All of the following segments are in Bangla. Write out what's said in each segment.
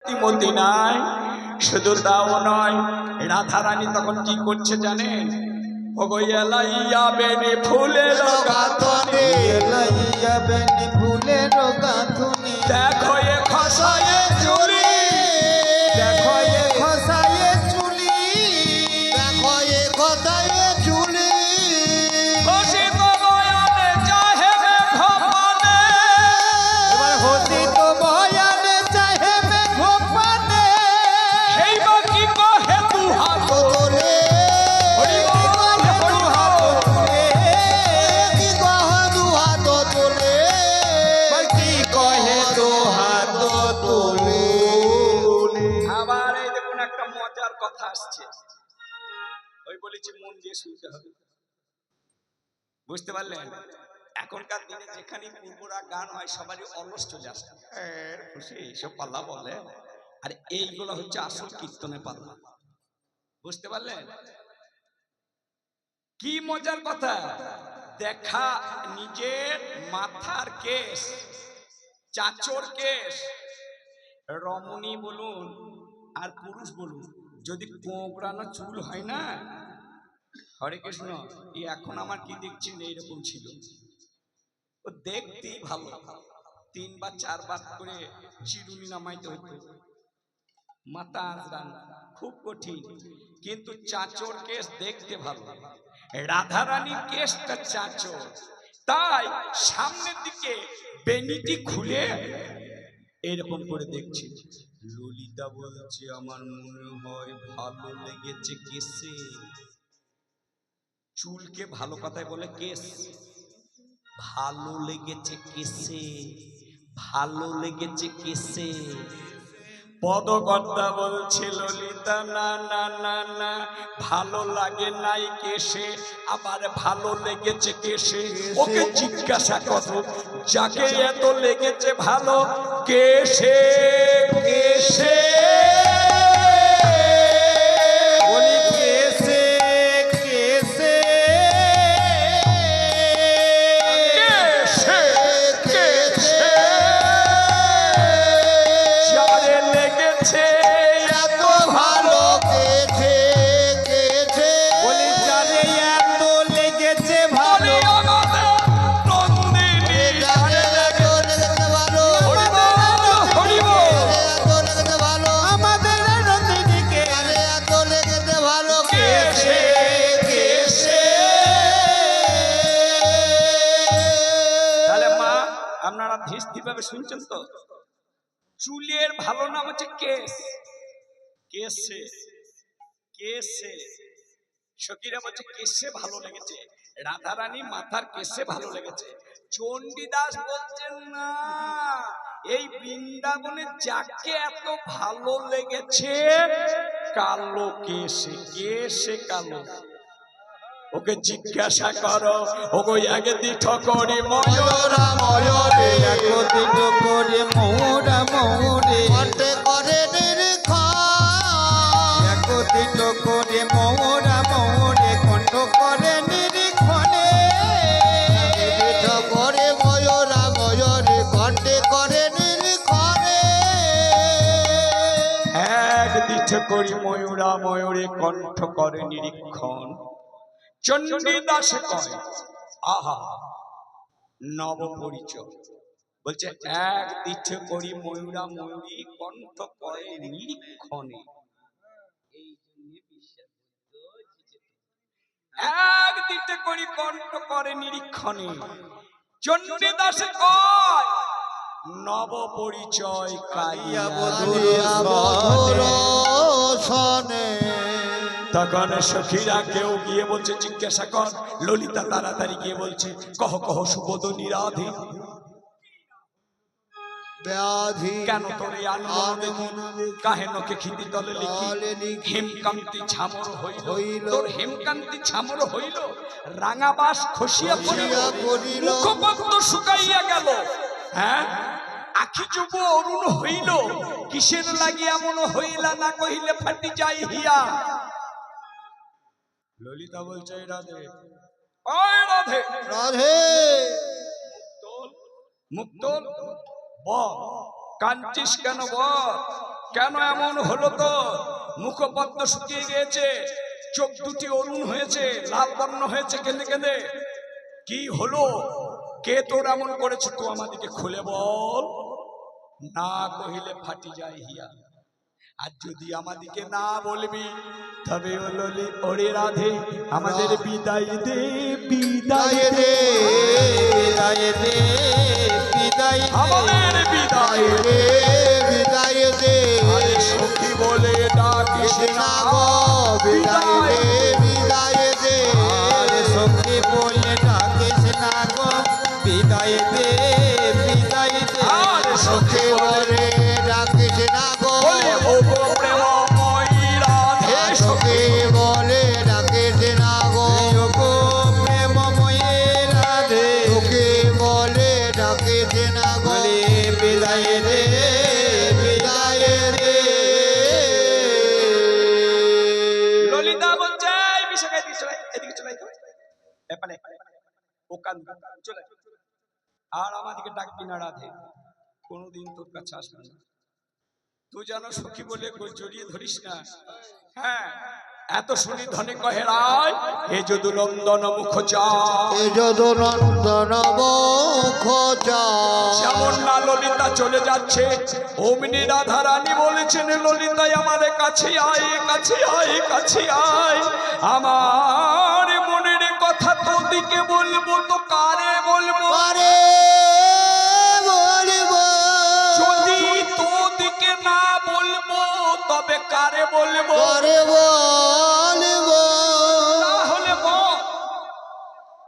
রতিমতি নাই। শুধু তাও নয়, রাধারানী তখন কি করছে জানেন? ওগো এলাইয়া বেনি ফুলের গাঁথনি, এলাইয়া বেনি ফুলের গাঁথনি, দেখো এ খসায়ে চুলি, দেখো এ খসায়ে চুলি, দেখো এ খসায়ে চুলি, খুশি তো বয়ানে চাহেবে ঘপানে, এবার হসি তো বয়ানে চাহেবে ঘপানে, সেই বা কি কহে দু হাত তোলে হরি বল হরি বল। কি কহে দু হাত তোলে, কি কহে দু হাত তোলে। আবার এই দেখুন একটা মজার কথা আসছে, ওই বলেছি মন দিয়ে শুনতে হবে, বুঝতে পারলেন? এখনকার দিনে যেখানে পূর্বরা গান হয় সবারই অলস চলে আসে, খুশি এইসব পাল্লা বলে, আর এইগুলো হচ্ছে আসল কীর্তনে পাল্লা, বুঝতে পারলেন? কি মজার কথা, দেখা নিজের মাথার কেশ, চাচর কেশ, রমণী বলুন আর পুরুষ বলুন, যদি কোঁকড়ানো চুল হয় না, হরে কৃষ্ণ, এই এখন আমার কি দেখছেন এইরকম ছিল, ও দেখতেই ভালো, 3 বা 4 বার করে চিরুনি নামাইতে হতো, মাথা আঁচড়ানো খুব কঠিন, কিন্তু চাচর কেশ দেখতে ভালো, রাধারানীর কেশটা চাচর, তাই সামনের দিকে বেনিটি খুলে এরকম করে দেখছি। ললিতা বলছে আমার মনে হয় ভালো লেগেছে কেশে, চুলকে ভালো কথায় বলে কেশ, ভালো লেগেছে কেশে, ভালো লেগেছে কেশে। পদকর্তা বলছে ললিতা না না না না, ভালো লাগে নাই কেশে, আবার ভালো লেগেছে কেশে। ওকে জিজ্ঞাসা করো যাকে এত লেগেছে ভালো কেশে, কেশে বলি কেসে কেসে কেশে, কেশে যারে লেগেছে এত ভালো কেছে কেছে, বলি জানে এত লেগেছে ভালো, বলি আমাদের নন্দিনী, জানে এত লেগেছে ভালো, হরি বল। এত লেগেছে ভালো, আমাদের নন্দিনীকে জানে এত লেগেছে ভালো কেছে কেছে। তাহলে মা আপনারা ধীর ভাবে শুনছেন তো, চুলের ভালো নাম হচ্ছে কেশ, কেশে, কেশে, সখীরা বলছে কেশে ভালো লেগেছে, রাধারানী মাথার কেশে ভালো লেগেছে। চণ্ডীদাস বলছেন না, এই বৃন্দাবনে যাকে এত ভালো লেগেছে কালো কেশে, কেশে কালো, ওকে জিজ্ঞাসা করো, ওগো আগে দিঠ করি ময়ূরা ময়ূরে, একদিন করে মৌরা মৌরে কণ্ঠে করে নিরীক্ষণ, একদিন করে মৌরা মৌরে কণ্ঠ করে নিরীক্ষণে, দিঠ করে ময়ূরা ময়ূরে কণ্ঠে করে নিরীক্ষণে, এক দিঠ করি ময়ূরা ময়ূরে কণ্ঠ করে নিরীক্ষণ। চণ্ডীদাস কয় আহা নব পরিচয়, বলছে এক দিঠ করি ময়ূরা ময়ূরী কণ্ঠ করে নিরীক্ষণে, এই জন্য বিশ্বাস এক দিতে করি কণ্ঠ করে নিরীক্ষণে। চণ্ডীদাস কয় নব পরিচয় কাইয়া বধুর সনে। তখন সখীরা কেউ গিয়ে বলছে জিজ্ঞাসা কর, ললিতা তাড়াতাড়ি গিয়ে বলছে কহ কহ সুবোধ নিরাধি, ব্যাধি কেন তোর এই আনমন দেখি, কাহে নকে খিদি তলে লিখি, হেমকান্তি ছামর হইল, তোর হেমকান্তি ছামর হইল, রাঙাবাস খসিয়া পড়িল, মুখপদ্ম শুকাইয়া গেল, হ্যাঁ আখি যুব অরুণ হইল, কিসের লাগিয়া মন হইলা না কহিলে ফাটি যাই হিয়া। ললিতা বলছে রাধে, ওই রাধে রাধে মুক্তল বল, কাঞ্চিস কেন বল, কেন এমন হলো? তো মুখপদ্ম শুকিয়ে গিয়েছে, চোখ দুটি অরুণ হয়েছে, লাল বর্ণ হয়েছে কেঁদে কেঁদে। কি হলো? কে তোর এমন করেছে? তো আমাদেরকে খুলে বল। না কহিলে ফাটি যায় হিয়া। আর যদি আমাদেরকে না বলবি, তবে ওরে রাধে আমাদের বিদায় দে, বিদায় দে, বিদায় দে, বিদায় দে, আমাদের বিদায় দে, বিদায় দে। আরে সখী বলে ডাকিস না গো, বিদায় দে, বিদায় দে, আরে সখী বলে ডাকিস না গো, বিদায় দে, বিদায় দে, আরে সখী বলে ডাকিস না গো, বলে ও গো প্রেমময়ী রাধে, সখী বলে ডাকিস না গো, গো প্রেমময়ী রাধে, সখী বলে ডাকিস না গো, বিদায় দে, বিদায় দে। ললিতা বলছে, এই বিশাখা এদিকে চলে, এদিকে চলে তো এপালে ও কান চলে। আর আমাদেরকে ডাকবি না রাধে, কোনোদিন তোর কাছে আসবে না। তুই যেন সখী বলে জড়িয়ে ধরিস না। হ্যাঁ, এত শুনি ধনে কহে রায়, এ যদু নন্দন মুখ চা, এ যদু নন্দন মুখ চা, যেমন না ললিতা চলে যাচ্ছে, অমনি রাধা রানী বলেছেন, ললিতাই আমার কাছে আয়, কাছে আয়, কাছে আয়। আমার মনের কথা তোদিকে বলবো, তো কারে বলবো? আরে বলিব, যদি তোদিকে না বলবো, তবে কারে বলবো? আরে বলিব, তাহলে বল,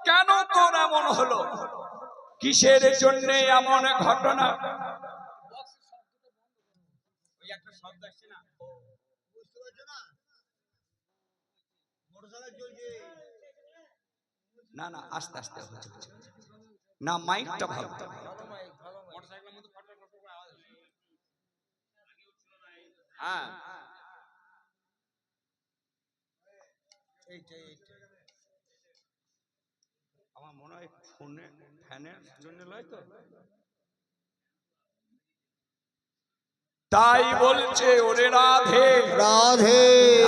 কেন তোর এমন হলো? কিসের জন্য এমন ঘটনা? না না, আস্তে আস্তে হচ্ছে, না মাইকটা ভালো। হ্যাঁ, আমার মনে হয় ফোনে ফ্যানের জন্য লয় তো। তাই বলছে ওরে রাধে, রাধে,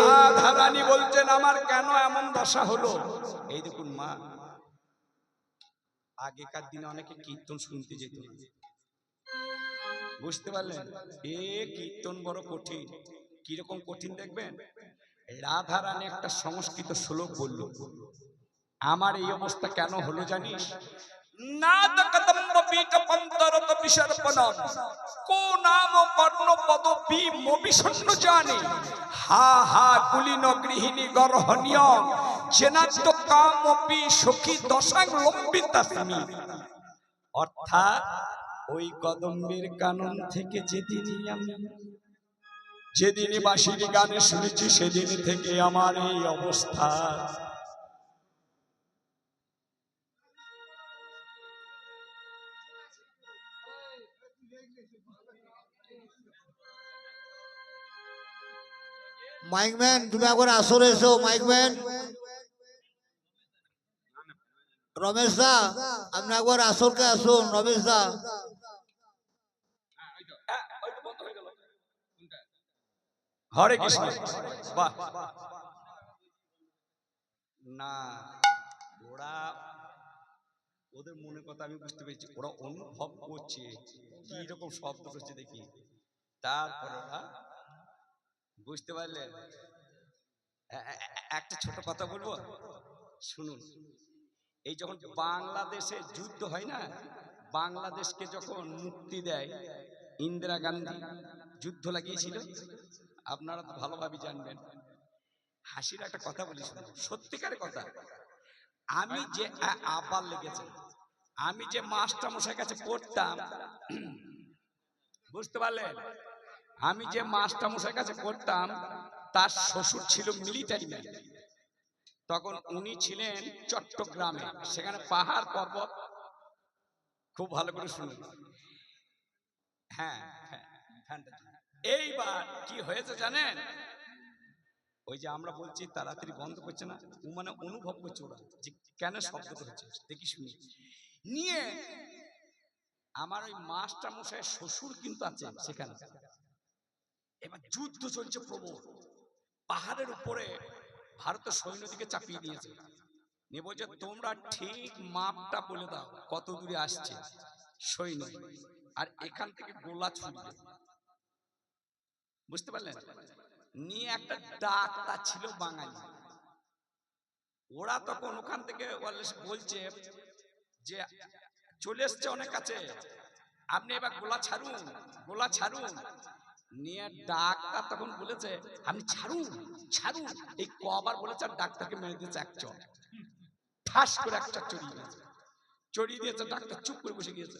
রাধা রানী বলছেন, আমার কেন এমন দশা হলো? এই দেখুন মা, আগেকার দিনে অনেকে কীর্তন শুনতে যেত না, বুঝতে পারলেন? এ কীর্তন বড় কঠিন। কিরকম কঠিন দেখবেন? রাধা রানী একটা সংস্কৃত শ্লোক বলল, আমার এই অবস্থা কেন হলো জানিস? নাদ কদম্ব পীঠ পন্তরত বিসর্পণম, কো নাম কর্ণ পদ বিম বিষণ্ণ জানে, হা হা কুলিন গৃহিণী গর্হণীয়, জেনাদ্য কামপি সখী দশাং লম্বিতাস্মি। অর্থাৎ ওই কদম্বের কানন থেকে যেদিনই বাঁশির গানে শুনেছি, সেদিন থেকে আমার এই অবস্থা। মাইকম্যান তুমি একবার আসরে এসো, মাইকম্যান রমেশ দা, আপনি একবার আসরকে আসুন, রমেশ দা। হরে কৃষ্ণ। বাহ, না ওরা, ওদের মনের কথা আমি বুঝতে পেরেছি, ওরা অনুভব করছে কি রকম শব্দ করছে দেখি, তারপরে ওরা বুঝতে পারলেন। একটা ছোট কথা বলবো, শুনুন। এই যখন বাংলাদেশে যুদ্ধ হয় না, বাংলাদেশকে যখন মুক্তি দেয় ইন্দিরা গান্ধী, যুদ্ধ লাগিয়েছিল, আপনারা তো ভালোভাবে জানবেন। হাসির একটা কথা বলি, সত্যিকারের কথা। আমি যে আবার লেগেছে, আমি যে মাস্টার মশাই কাছে পড়তাম, বুঝতে পারলেন? আমি যে মাস্টার মশাই কাছে পড়তাম, তার শ্বশুর ছিল মিলিটারি ম্যান। তখন উনি ছিলেন চট্টগ্রামে, সেখানে পাহাড় পর্বত, খুব ভালো করে শুনুন। হ্যাঁ, এইবার কি হয়েছে জানেন? ওই যে আমরা বলছি তাড়াতাড়ি বন্ধ করছে না, ও মানে অনুভব করছে ওরা যে কেন শব্দটা হচ্ছে, দেখি শুনি নিয়ে। আমার ওই মাস্টার মশাইয়ের শ্বশুর কিন্তু আছে সেখানে, এবার যুদ্ধ চলছে প্রবল, পাহাড়ের উপরে ভারতের সৈন্যদিকে চাপিয়ে দিয়েছে, নিয়ে বলছে তোমরা ঠিক মাপটা বলে দাও কত দূরে আসছে সৈন্য, আর এখান থেকে গোলা ছুটবে, বুঝতে পারলেন? নিয়ে একটা ডাক্তার ছিল বাঙালি, ওরা তখন ওখান থেকে বলছে যে চলে এসছে অনেক কাছে, আপনি এবার গোলা ছাড়ুন, গোলা ছাড়ুন। নিয়ে ডাক্তার তখন বলেছে আপনি ছাড়ুন ছাড়ুন, এই কবার বলেছে, আর ডাক্তারকে মেরে দিয়েছে এক চড়, ঠাস করে একটা চড়িয়ে দিয়েছে, ডাক্তার চুপ করে বসে গিয়েছে।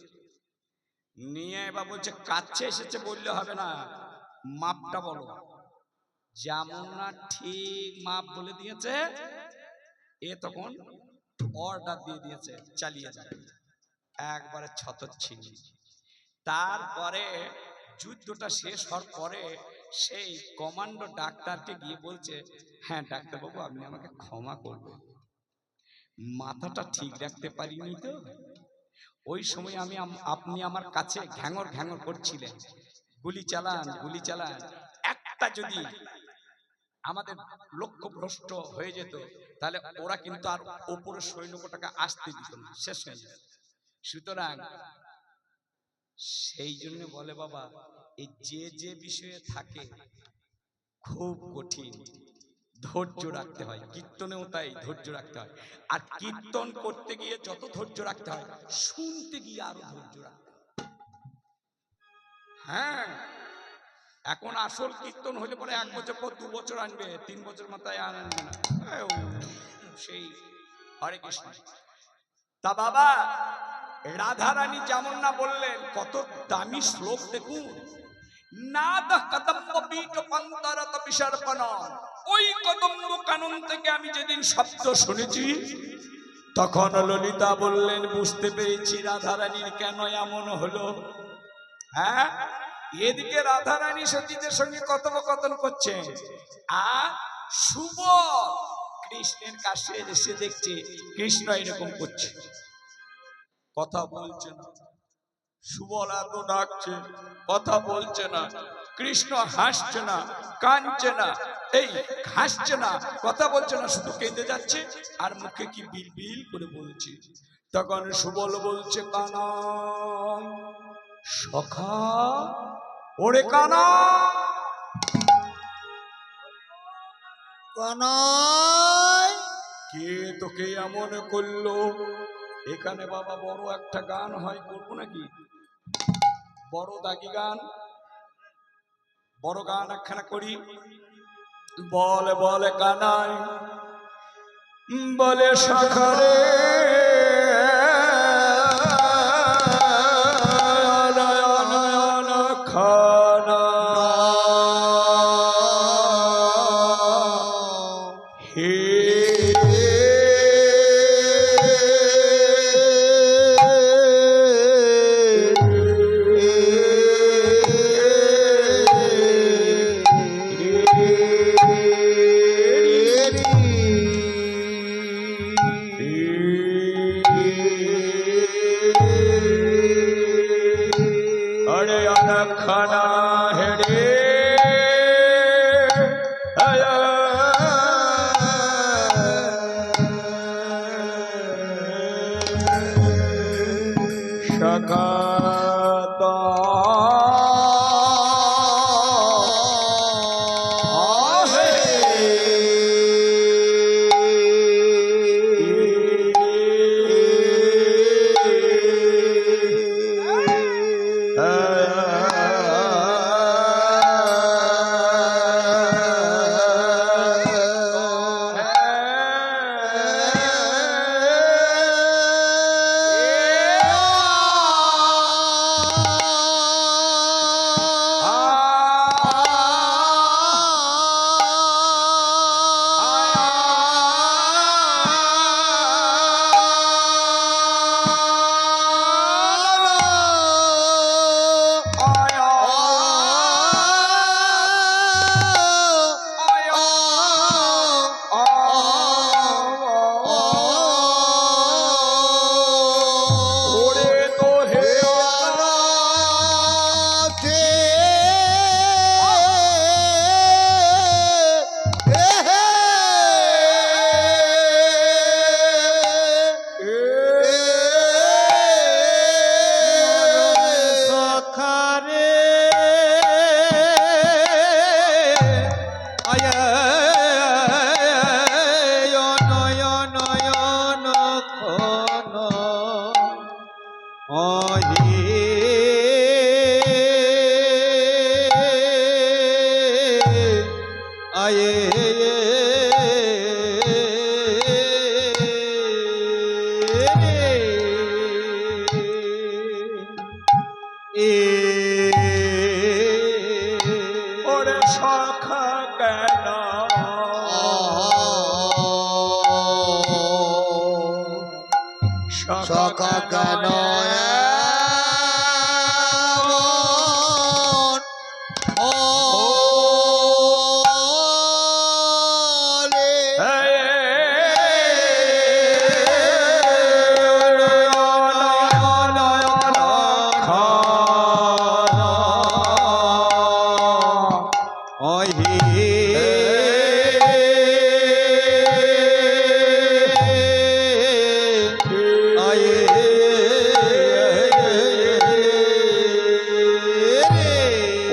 নিয়ে এবার বলছে কাছে এসেছে বললে হবে না, মাপটা বলো। যেমন না ঠিক মাপ বলে দিয়েছে, এ তখন অর্ডার দিয়ে দিয়েছে চালিয়ে যাবে, একবারে ছতচ্ছিন্ন। তারপরে যুদ্ধটা শেষ হওয়ার পরে সেই কমান্ডো ডাক্তারকে গিয়ে বলছে, হ্যাঁ ডাক্তারবাবু আপনি আমাকে ক্ষমা করবেন, মাথাটা ঠিক রাখতে পারিনি তো, ওই সময় আপনি আমার কাছে ঘ্যাঙর ঘ্যাঙর করছিলেন, গুলি চালান গুলি চালান, একটা যদি আমাদের লক্ষ্য ভ্রষ্ট হয়ে যেত তাহলে ওরা কিন্তু আর ওপরের সৈন্যটাকে আসতে দিত না, শেষ হয়ে যেত। সুতরাং সেই জন্য বলে বাবা, এই যে বিষয়ে থাকে খুব কঠিন, ধৈর্য রাখতে হয়, কীর্তনেও তাই ধৈর্য রাখতে হয়, আর কীর্তন করতে গিয়ে যত ধৈর্য রাখতে হয়, শুনতে গিয়ে আরো ধৈর্য রাখতে হয়। হ্যাঁ, এখন আসল কীর্তন হলে পরে 1 বছর পর 2 বছর আনবে, 3 বছর মাথায় আনবে না, সেই হরে কৃষ্ণ। তা বাবা রাধারানী যেমন না বললেন, কত দামি শ্লোক দেখুন, ওই কদম্ব কানন থেকে আমি যেদিন শব্দ শুনেছি, তখন ললিতা বললেন বুঝতে পেরেছি রাধারানীর কেন এমন হলো। হ্যাঁ, এদিকে রাধারানী সতীদের সঙ্গে কথোপকথন করছেন, আর শুভ কৃষ্ণের কাছে এসে দেখছে কৃষ্ণ এরকম করছে, কথা বলছে না, সুবলা তো ডাকছে, কথা বলছে না, কৃষ্ণ হাসছে না, কাঁদছে না, এই হাসছে না, কথা বলছে না, শুধু কেঁদে যাচ্ছে আর মুখে কি বিল বিল করে বলছে। তখন সুবল বলছে কানাই সখা, ওরে কানাই, কানাই কে তোকে এমন করলো? এখানে বাবা বড় একটা গান হয়, করবো নাকি? বড় দাগি গান, বড় গান একখানা করি। বলে বলে কানাই, বলে শাখারে নয়ন খানা, হে আয়ে ওরে সখা কেন সখা কেন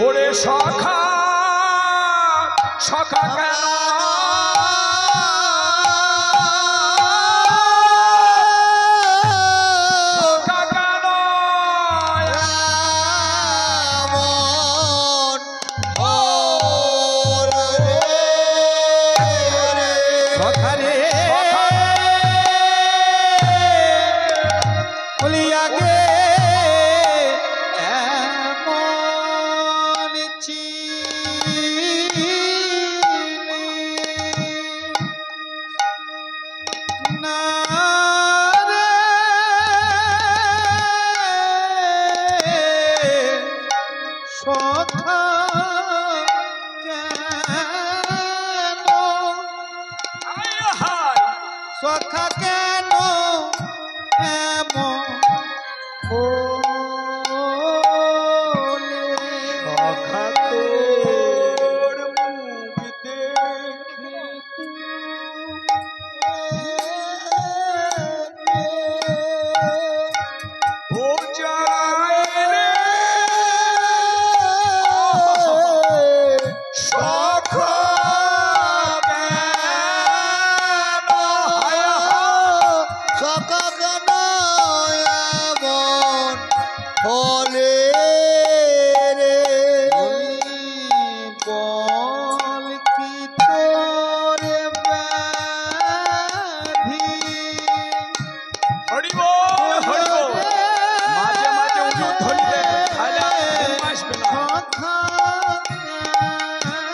ওরে সখা সখা কেন সখা কেন সখারে বলিয়া গে এমন চিনি না রে সখা কেন সখা কেন এমন হলে? সখা তোর মুখ দেখে ও যায় রে সখা কেন সখা কেন এমন হলে রে? বল কি তোর ব্যাধি? হরি বল হরি বল মাঝে মাঝে ওষুধ ধরিবে তাহলে আর ঘুম আসবে না সখা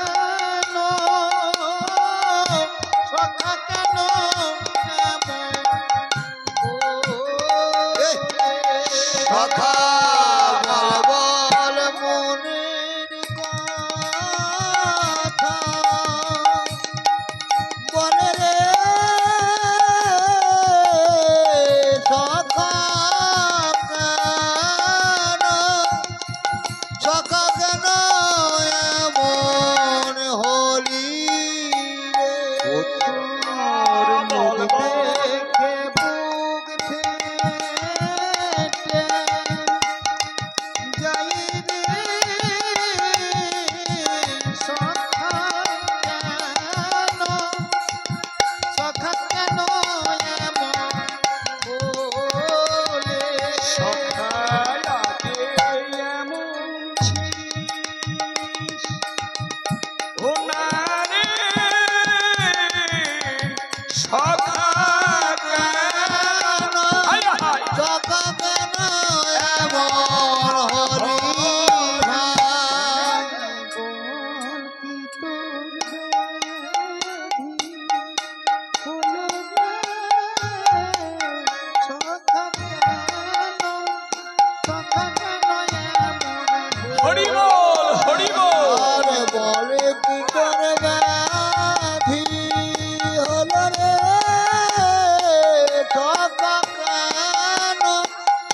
কেন সখা কেন সখা বল মনের কথা বলে রে সখা কেন সখা কেন এমন হলি রে? তোর মুখ দেখে বুক ফেটে যাই রে সখা কেন সখা কেন এমন হলে? সখা আগে এমন ছিলিস ও না রে সখা কেন হায় হায় সখা কেন এমন হলি ভাই? বল কি তোর ব্যাধি হলো রে? সখা কেন সখা কেন এমন হরি বল হরি বল আরে বলে কি তোর ব্যাধি হলো রে? সখা কেন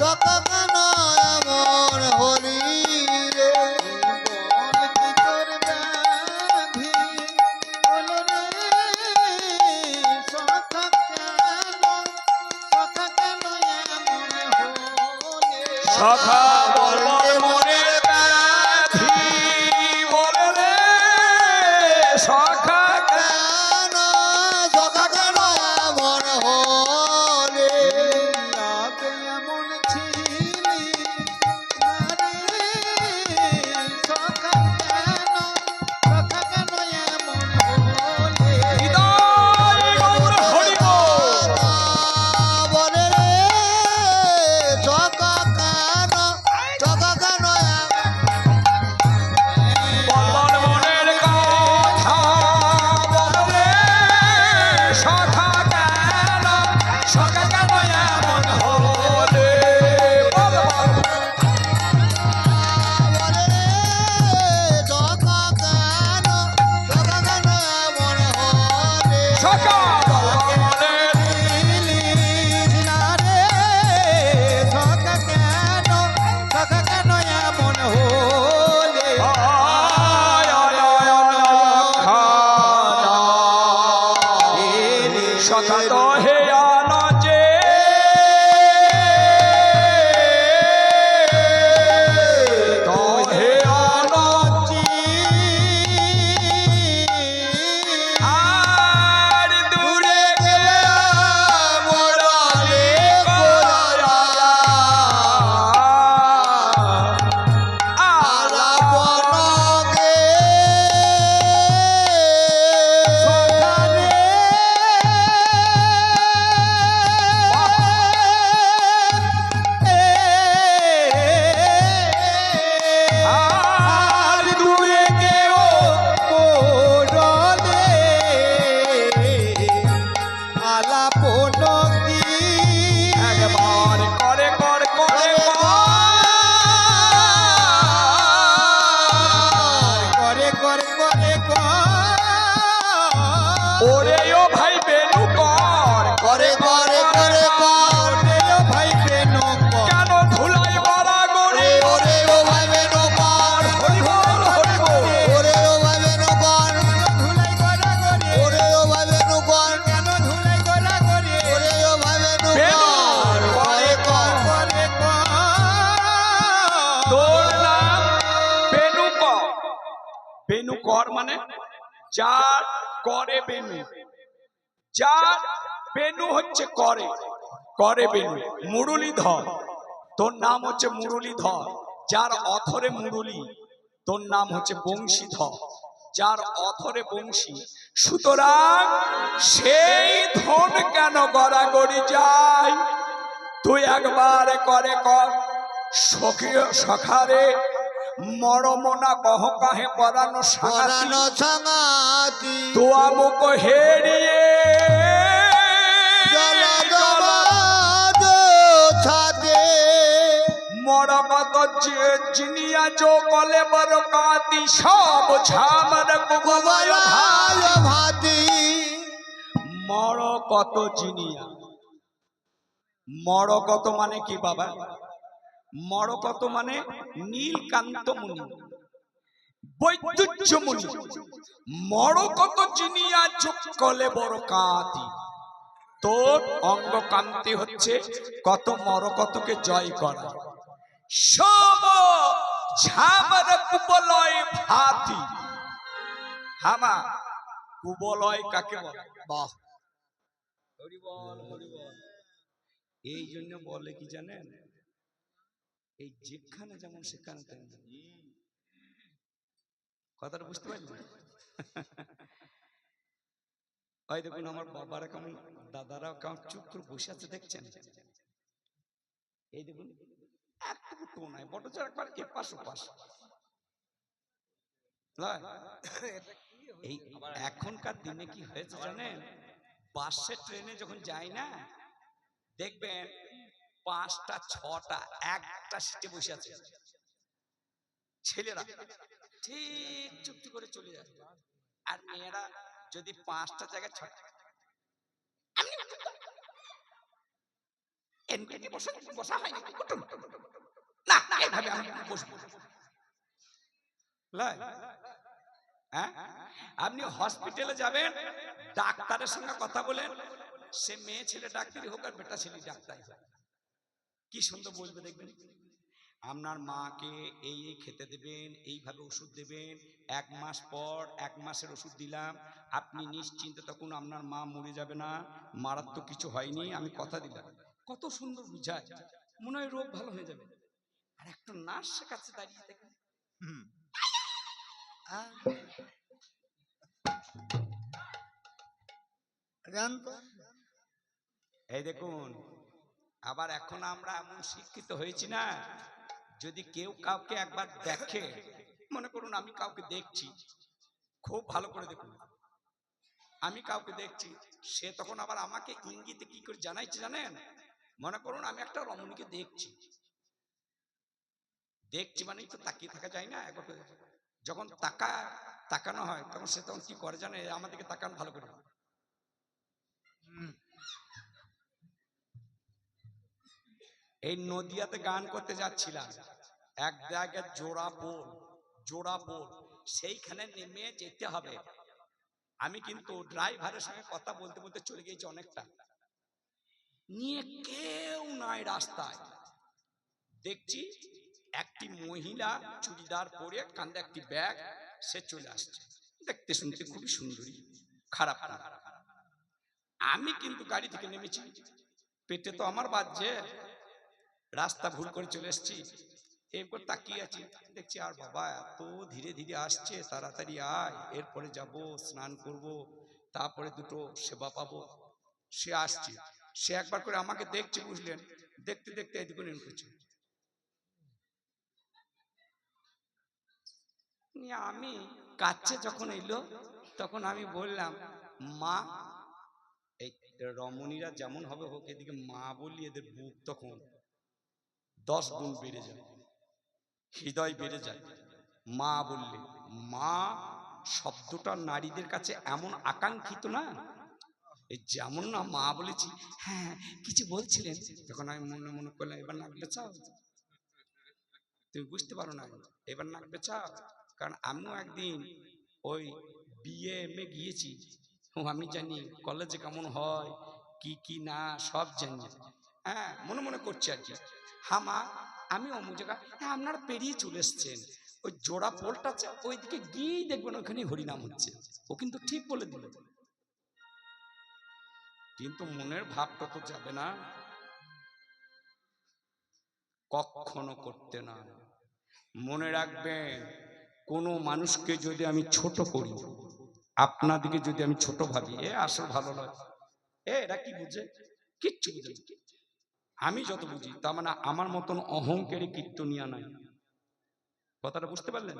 সখা কেন এমন হলি রে? বল কি তোর ব্যাধি হলো রে? সখা কেন এমন হলে? সখা বল মনের ব্যাধি বলে রে করে করে ওরে ও ভাই বেনু কর করে করে করে করে ও ভাই বেনু কর কেন ধুলাই মারা গড়ি ওরে ও ভাই বেনু কর হরি বল হরি বল ওরে ও ভাই বেনু কর ধুলাই করা করে ওরে ও ভাই বেনু কর কেন ধুলাই করা করে ওরে ও ভাই বেনু কর করে করে তোর নাম বেনু কর বেনু কর মানে যার করে বেনু যার বেনু হচ্ছে করে করে বেনু মুরলীধর তোর নাম হচ্ছে মুরলীধর যার অথরে মুরলী তোর নাম হচ্ছে বংশীধর যার অথরে বংশী সুতরাং সেই ধন কেন গড়াগড়ি যায় তুই একবার করে কর সখীয় সখারে মরমনা কহ কাহে পরানো সাগাতি পরানো সংগাতি তোয়া মুখ হেরিয়ে জল জমাদ ছাদে মরমত জিনিয়া জো কলে বড় কাতি সব ঝামর কুবলয় ভাই ভালো ভাতি মর কত জিনিয়া মরকত মানে কি বাবা মরকত মানে নীলকান্ত মুনি বৈদ্যুচ্চ মুনি মরকত জিনিয়া যোগ কলে বড় কাতি তোর অঙ্গ কান্তি হচ্ছে কত মরকতকে জয় করা সব ঝামর কুবলয় ভাতি হামা কুবলয় কাকে বলে বাহ হরি বল হরি বল এই জন্য বলে কি জানেন এই যেখানে যেমন সেখানে তেমনি কথাটা বুঝতে পারছেন ওই দেখুন আমার বাবারা কেমন দাদারাও কেমন চুপ করে বসে আছে দেখছেন এই দেখুন একটু তো নাই বড় চার একবার এপাশ ওপাশ এই এখনকার দিনে কি হয়েছে জানেন বাসে ট্রেনে যখন যাই না দেখবেন 5টা 6টা একটা সিটে বসে আছে ছেলেরা ঠিক চুপটি করে চলে যায় আর মেয়েরা যদি 5টা জায়গায় 6টা বসা হয় না না এইভাবে আমি বসবো হ্যাঁ আপনি হসপিটালে যাবেন ডাক্তারের সঙ্গে কথা বলেন সে মেয়ে ছেলে ডাক্তারই হোক আর বেটা ছেলে ডাক্তারই হোক কি সুন্দর বলবে দেখবেন আপনার মাকে এই এই খেতে দেবেন এইভাবে ওষুধ দেবেন 1 মাস পর 1 মাসের ওষুধ দিলাম আপনি নিশ্চিন্তে তখন আপনার মা মরে যাবে না মারাত্মক কিছু হয়নি আমি কথা দিলাম কত সুন্দর বুঝায় মনে হয় রোগ ভালো হয়ে যাবে আর একটা নার্সের কাছে দাঁড়িয়ে দেখেন এই দেখুন আবার এখন আমরা এমন শিক্ষিত হয়েছি না যদি কেউ কাউকে একবার দেখে মনে করুন আমি কাউকে দেখছি খুব ভালো করে দেখুন আমি কাউকে দেখছি সে তখন আবার আমাকে ইঙ্গিতে কি করে জানাইছে জানেন মনে করুন আমি একটা রমণীকে দেখছি মানে তো তাকিয়ে থাকা যায় না একবার যখন তাকানো হয় তখন সে তখন কি করে জানে আমাদেরকে তাকান ভালো করে এই নদিয়াতে গান করতে যাচ্ছিলাম এক জায়গায় জোড়া পোল সেইখানে নেমে যেতে হবে আমি কিন্তু ড্রাইভারের সঙ্গে কথা বলতে বলতে চলে গিয়েছি অনেকটা নিয়ে কেউ নাই রাস্তায় দেখছি একটি মহিলা চুড়িদার পরে কাঁধে একটি ব্যাগ সে চলে আসছে দেখতে শুনতে খুবই সুন্দরী খারাপ না আমি কিন্তু গাড়ি থেকে নেমেছি পেটে তো আমার বাজছে রাস্তা ভুল করে চলে এসেছি এরপর তাকিয়ে আছি দেখছি আর বাবা এত ধীরে ধীরে আসছে তাড়াতাড়ি আয় এরপরে যাব স্নান করব তারপরে দুটো সেবা পাবো সে আসছে সে একবার করে আমাকে দেখছে বুঝলেন দেখতে দেখতে এদিকে নেন করছে আমি কাছে যখন এলো তখন আমি বললাম মা এই রমণীরা যেমন হবে হোক এদিকে মা বললি এদের বুক তখন 10 গুণ বেড়ে যায় হৃদয় বেড়ে যায় মা বললে, মা শব্দটা নারীদের কাছে এমন আকাঙ্ক্ষিত না, এই যেমন না মা বলেছি, হ্যাঁ কিছু বলছিলেন, তখন আমি মনে মনে করলাম এবার নাক বেচাও। তুমি বুঝতে পারো না, এবার নাক বেচাও। কারণ আমিও একদিন ওই বিয়ে এমএ গিয়েছি, আমি জানি কলেজে কেমন হয় কি কি না সব জানি। হ্যাঁ মনে মনে করছি আর কি, হ্যাঁ মা আমি অমুক জায়গা, হ্যাঁ আপনারা পেরিয়ে চলে এসছেন, ওই জোড়া পোলটা আছে ওইদিকে গিয়েই দেখবেন ওখানে হরিনাম হচ্ছে। ও কিন্তু ঠিক বলে দিল, কিন্তু মনের ভাবটা তো যাবে না, কখনো করতে না। মনে রাখবেন, কোনো মানুষকে যদি আমি ছোট করি, আপনাদিকে যদি আমি ছোট ভাবি, এ আসল ভালো নয়, এরা কি বুঝে, কিচ্ছু বুঝে না। আমি যত বুঝি, তার মানে আমার মতন অহংকারী কীর্তনিয়া নাই। কথাটা বুঝতে পারলেন?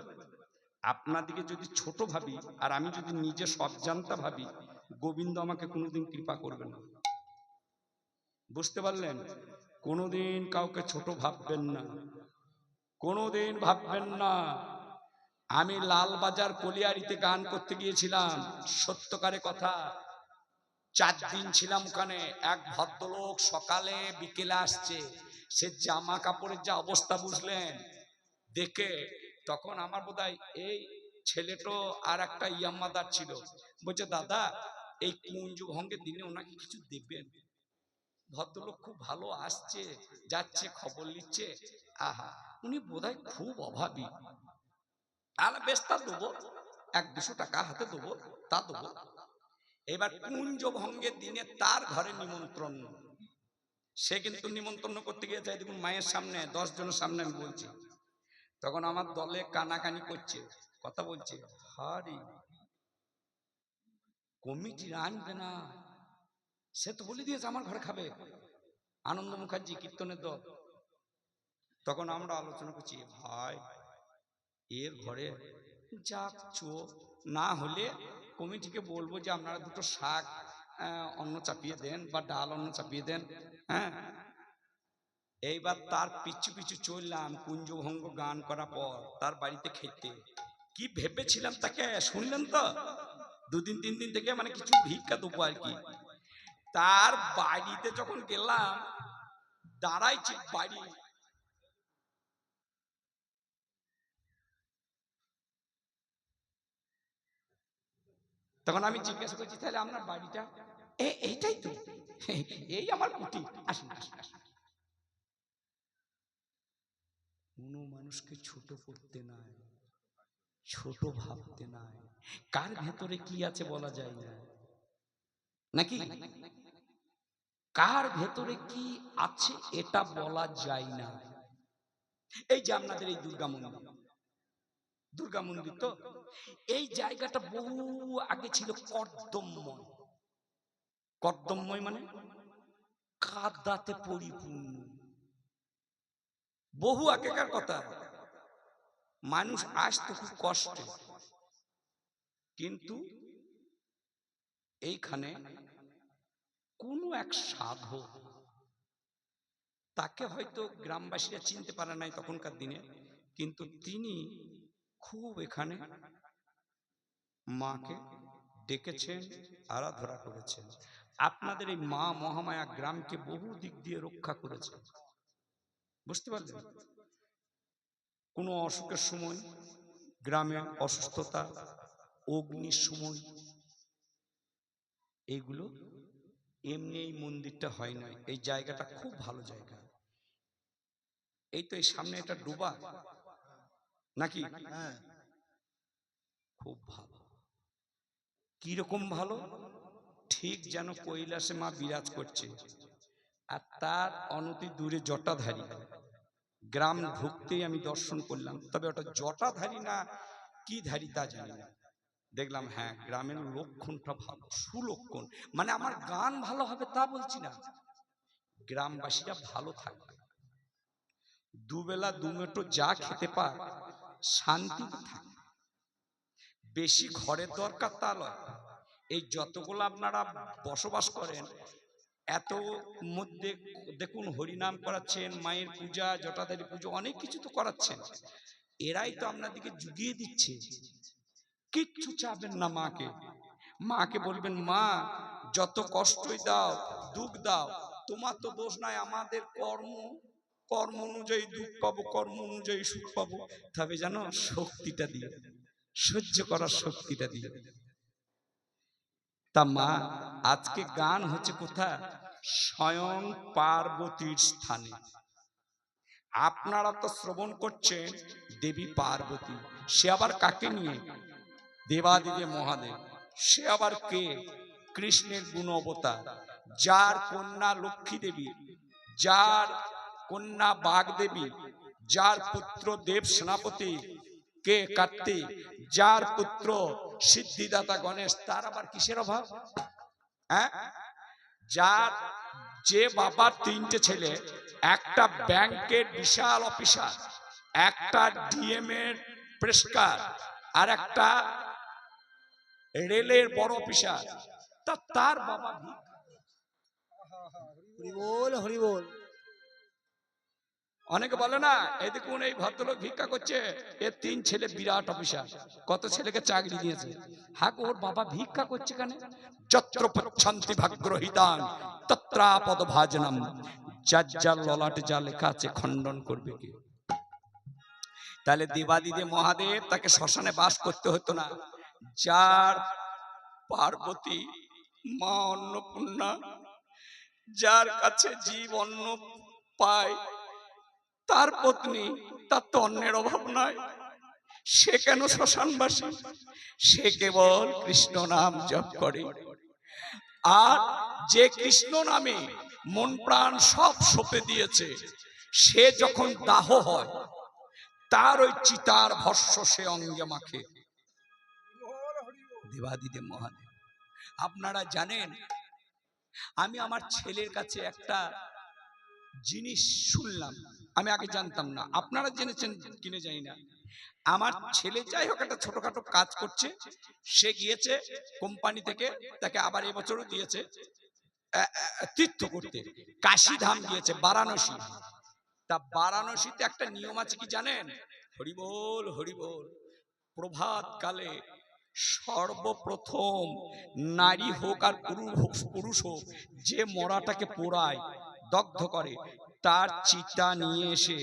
আপনাদিকে যদি ছোট ভাবি আর আমি যদি নিজে সব জানতা ভাবি, গোবিন্দ আমাকে কোনোদিন কৃপা করবে না। বুঝতে পারলেন? কোনোদিন কাউকে ছোট ভাববেন না, কোনোদিন ভাববেন না। আমি লালবাজার কলিয়ারিতে গান করতে গিয়েছিলাম, সত্যকারে কথা, 4 দিন ছিলাম ওখানে। এক ভদ্রলোক সকালে বিকেলে আসছে, সে জামা কাপড়ের যা অবস্থা বুঝলেন দেখে, তখন আমার বোধহয় এই ছেলেটো আর একটা ইয়াম্মাদার ছিল, বলছে দাদা এই কুঞ্জ ভঙ্গের দিনে ওনাকে কিছু দেবেন, ভদ্রলোক খুব ভালো আসছে যাচ্ছে খবর নিচ্ছে, আহা উনি বোধহয় খুব অভাবী। আর বেশ তা দেবো, 100-200 টাকা হাতে দেবো, তা দেবো। এবার কুঞ্জ ভঙ্গের দিনে তার ঘরে নিমন্ত্রণ, সে কিন্তু নিমন্ত্রণ করতে গিয়েছে দেখুন মায়ের সামনে, 10 জনের সামনে আমি বলছি। তখন আমার দলে কানাকানি করছে, কথা বলছে, হারি কমিটির আনবে না, সে তো বলে দিয়েছে আমার ঘরে খাবে, আনন্দ মুখার্জি কীর্তনের দল। তখন আমরা আলোচনা করছি, ভাই এর ঘরে যাক চো, না হলে কমিটিকে বলবো যে আপনারা 2টো শাক অন্ন চাপিয়ে দেন বা ডাল অন্ন চাপিয়ে দেন। হ্যাঁ এইবার তার পিছু পিছু চললাম, কুঞ্জভঙ্গ গান করার পর তার বাড়িতে খেতে। কি ভেবেছিলাম তাকে, শুনলেন তো, 2 দিন 3 দিন থেকে মানে কিছু ভিক্ষা দেবো আর কি। তার বাড়িতে যখন গেলাম, দাঁড়াইছি বাড়ি, তখন আমি জিজ্ঞাসা করছি তাহলে আপনার বাড়িটা, এইটাই তো, এই আমার কুটি, আসুন আসুন আসুন। কোনো মানুষকে ছোট করতে নাই, ছোট ভাবতে নাই, কার ভেতরে কি আছে বলা যায় না, নাকি কার ভেতরে কি আছে এটা বলা যায় না। এই যে আপনাদের এই দুর্গা মন্দির, দুর্গা মন্দির তো এই জায়গাটা বহু আগে ছিল কর্দমময়। কর্দমময় মানে কাদাতে পরিপূর্ণ, বহু আগেকার কথা। মানুষ আসতো খুব কষ্টে, কিন্তু এইখানে কোনো এক সাধক, তাকে হয়তো গ্রামবাসীরা চিনতে পারে নাই তখনকার দিনে, কিন্তু তিনি খুব এখানে মাকে ডেকেছেন, আরাধনা করেছেন। আপনাদের এই মা মহামায়া গ্রামকে বহু দিক দিয়ে রক্ষা করেছে, বুঝতে পারলেন? কোনো অসুখের সময়, গ্রামে অসুস্থতা, অগ্নির সময়, এইগুলো এমনি এই মন্দিরটা হয় না, এই জায়গাটা খুব ভালো জায়গা। এই তো এই সামনে এটা ডোবা নাকি, খুব ভালো। কিরকম ভালো, ঠিক যেন কৈলাসে মা বিরাজ করছে, আর তার অনতি দূরে জটাধারী। গ্রাম ঢুকতেই আমি দর্শন করলাম, তবে ওটা জটাধারী না কি ধারী তা জানি না। দেখলাম হ্যাঁ গ্রামের লক্ষণটা ভালো, সুলক্ষণ, মানে আমার গান ভালো হবে তা বলছি না, গ্রামবাসীরা ভালো থাকবে, দুবেলা দুমেটো যা খেতে পায় শান্তিতে থাকবে। বেশি ঘরের দরকার তা নয়, এই যতগুলো আপনারা বসবাস করেন এত মধ্যে দেখুন হরিনাম করাচ্ছেন, মায়ের পূজা, জটাধারী পুজো, অনেক কিছু তো করাচ্ছেন, এরাই তো আপনাদেরকে জুগিয়ে দিচ্ছে। কিচ্ছু চাবেন না মাকে। মাকে বলবেন, মা যত কষ্টই দাও, দুঃখ দাও, তোমার তো দোষ নাই, আমাদের কর্ম অনুযায়ী দুঃখ পাবো, কর্ম অনুযায়ী সুখ পাবো। তবে জানো, শক্তিটা দিয়ে, সহ্য করার শক্তিটা দিয়ে। তা মা, আজকে গান হচ্ছে কোথায়? স্বয়ং পার্বতীর স্থানে। আপনারা তো শ্রবণ করছেন দেবী পার্বতী, সে আবার কাকে নিয়ে? দেবাদিদেব মহাদেব। সে আবার কে? কৃষ্ণের গুণ অবতার। যার কন্যা লক্ষ্মী দেবী, যার কন্যা বাগদেবী, যার পুত্র দেব সেনাপতি কে কার্তিক, যার পুত্র সিদ্ধিদাতা গণেশ, তার আবার কিসের অভাব? হ্যাঁ, যার যে বাবার তিনটে ছেলে, একটা ব্যাংকের বিশাল অফিসার, একটা ডিএম এর প্রেসকার, আর একটা রেলের বড় অফিসার, তার বাবা হরিবোল হরিবোল। অনেকে বলে না, এই দেখুন এই ভদ্রলোক ভিক্ষা করছে, এর 3 ছেলে বিরাট অফিসার, কত ছেলেকে চাকরি দিয়েছে। হ্যাঁ, ওর বাবা ভিক্ষা করছে কেন? যত্র পচ্ছন্তি ভাগ্রহিতান তত্রাপদ ভাজনম। যার যার ললাটে যা লেখা আছে খণ্ডন করবে কে? তাহলে দেবাদিদেব মহাদেব তাকে শ্মশানে বাস করতে হতো না। যার পার্বতী মা অন্নপূর্ণা, যার কাছে জীব অন্ন পায়, তার পত্নী, তার তো অন্নের অভাব নাই, সে কেন শ্মশানবাসী? সে কেবল কৃষ্ণ নাম জপ করে। আর যে কৃষ্ণ নামে মন প্রাণ সব সঁপে দিয়েছে, সে যখন দাহ হয়, তার ওই চিতার ভস্য সে অঙ্গে মাখে। দেবাদিদেব মহাদেব। আপনারা জানেন, আমি আমার ছেলের কাছে একটা জিনিস শুনলাম, আমি আগে জানতাম না, আপনারা জেনেছেন কিনে জানি না। আমার ছেলে যাই হোক একটা ছোটখাটো কাজ করছে, সে গিয়েছে কোম্পানি থেকে, তাকে আবার এবছরও দিয়েছে তীর্থ করতে, কাশীধাম গিয়েছে, বারাণসী। তা বারাণসীতে একটা নিয়ম আছে কি জানেন? হরিবোল হরিবোল। প্রভাত কালে সর্বপ্রথম নারী হোক আর পুরুষ হোক, যে মরাটাকে পোড়ায়, দগ্ধ করে, তার চিতা নিয়ে এসে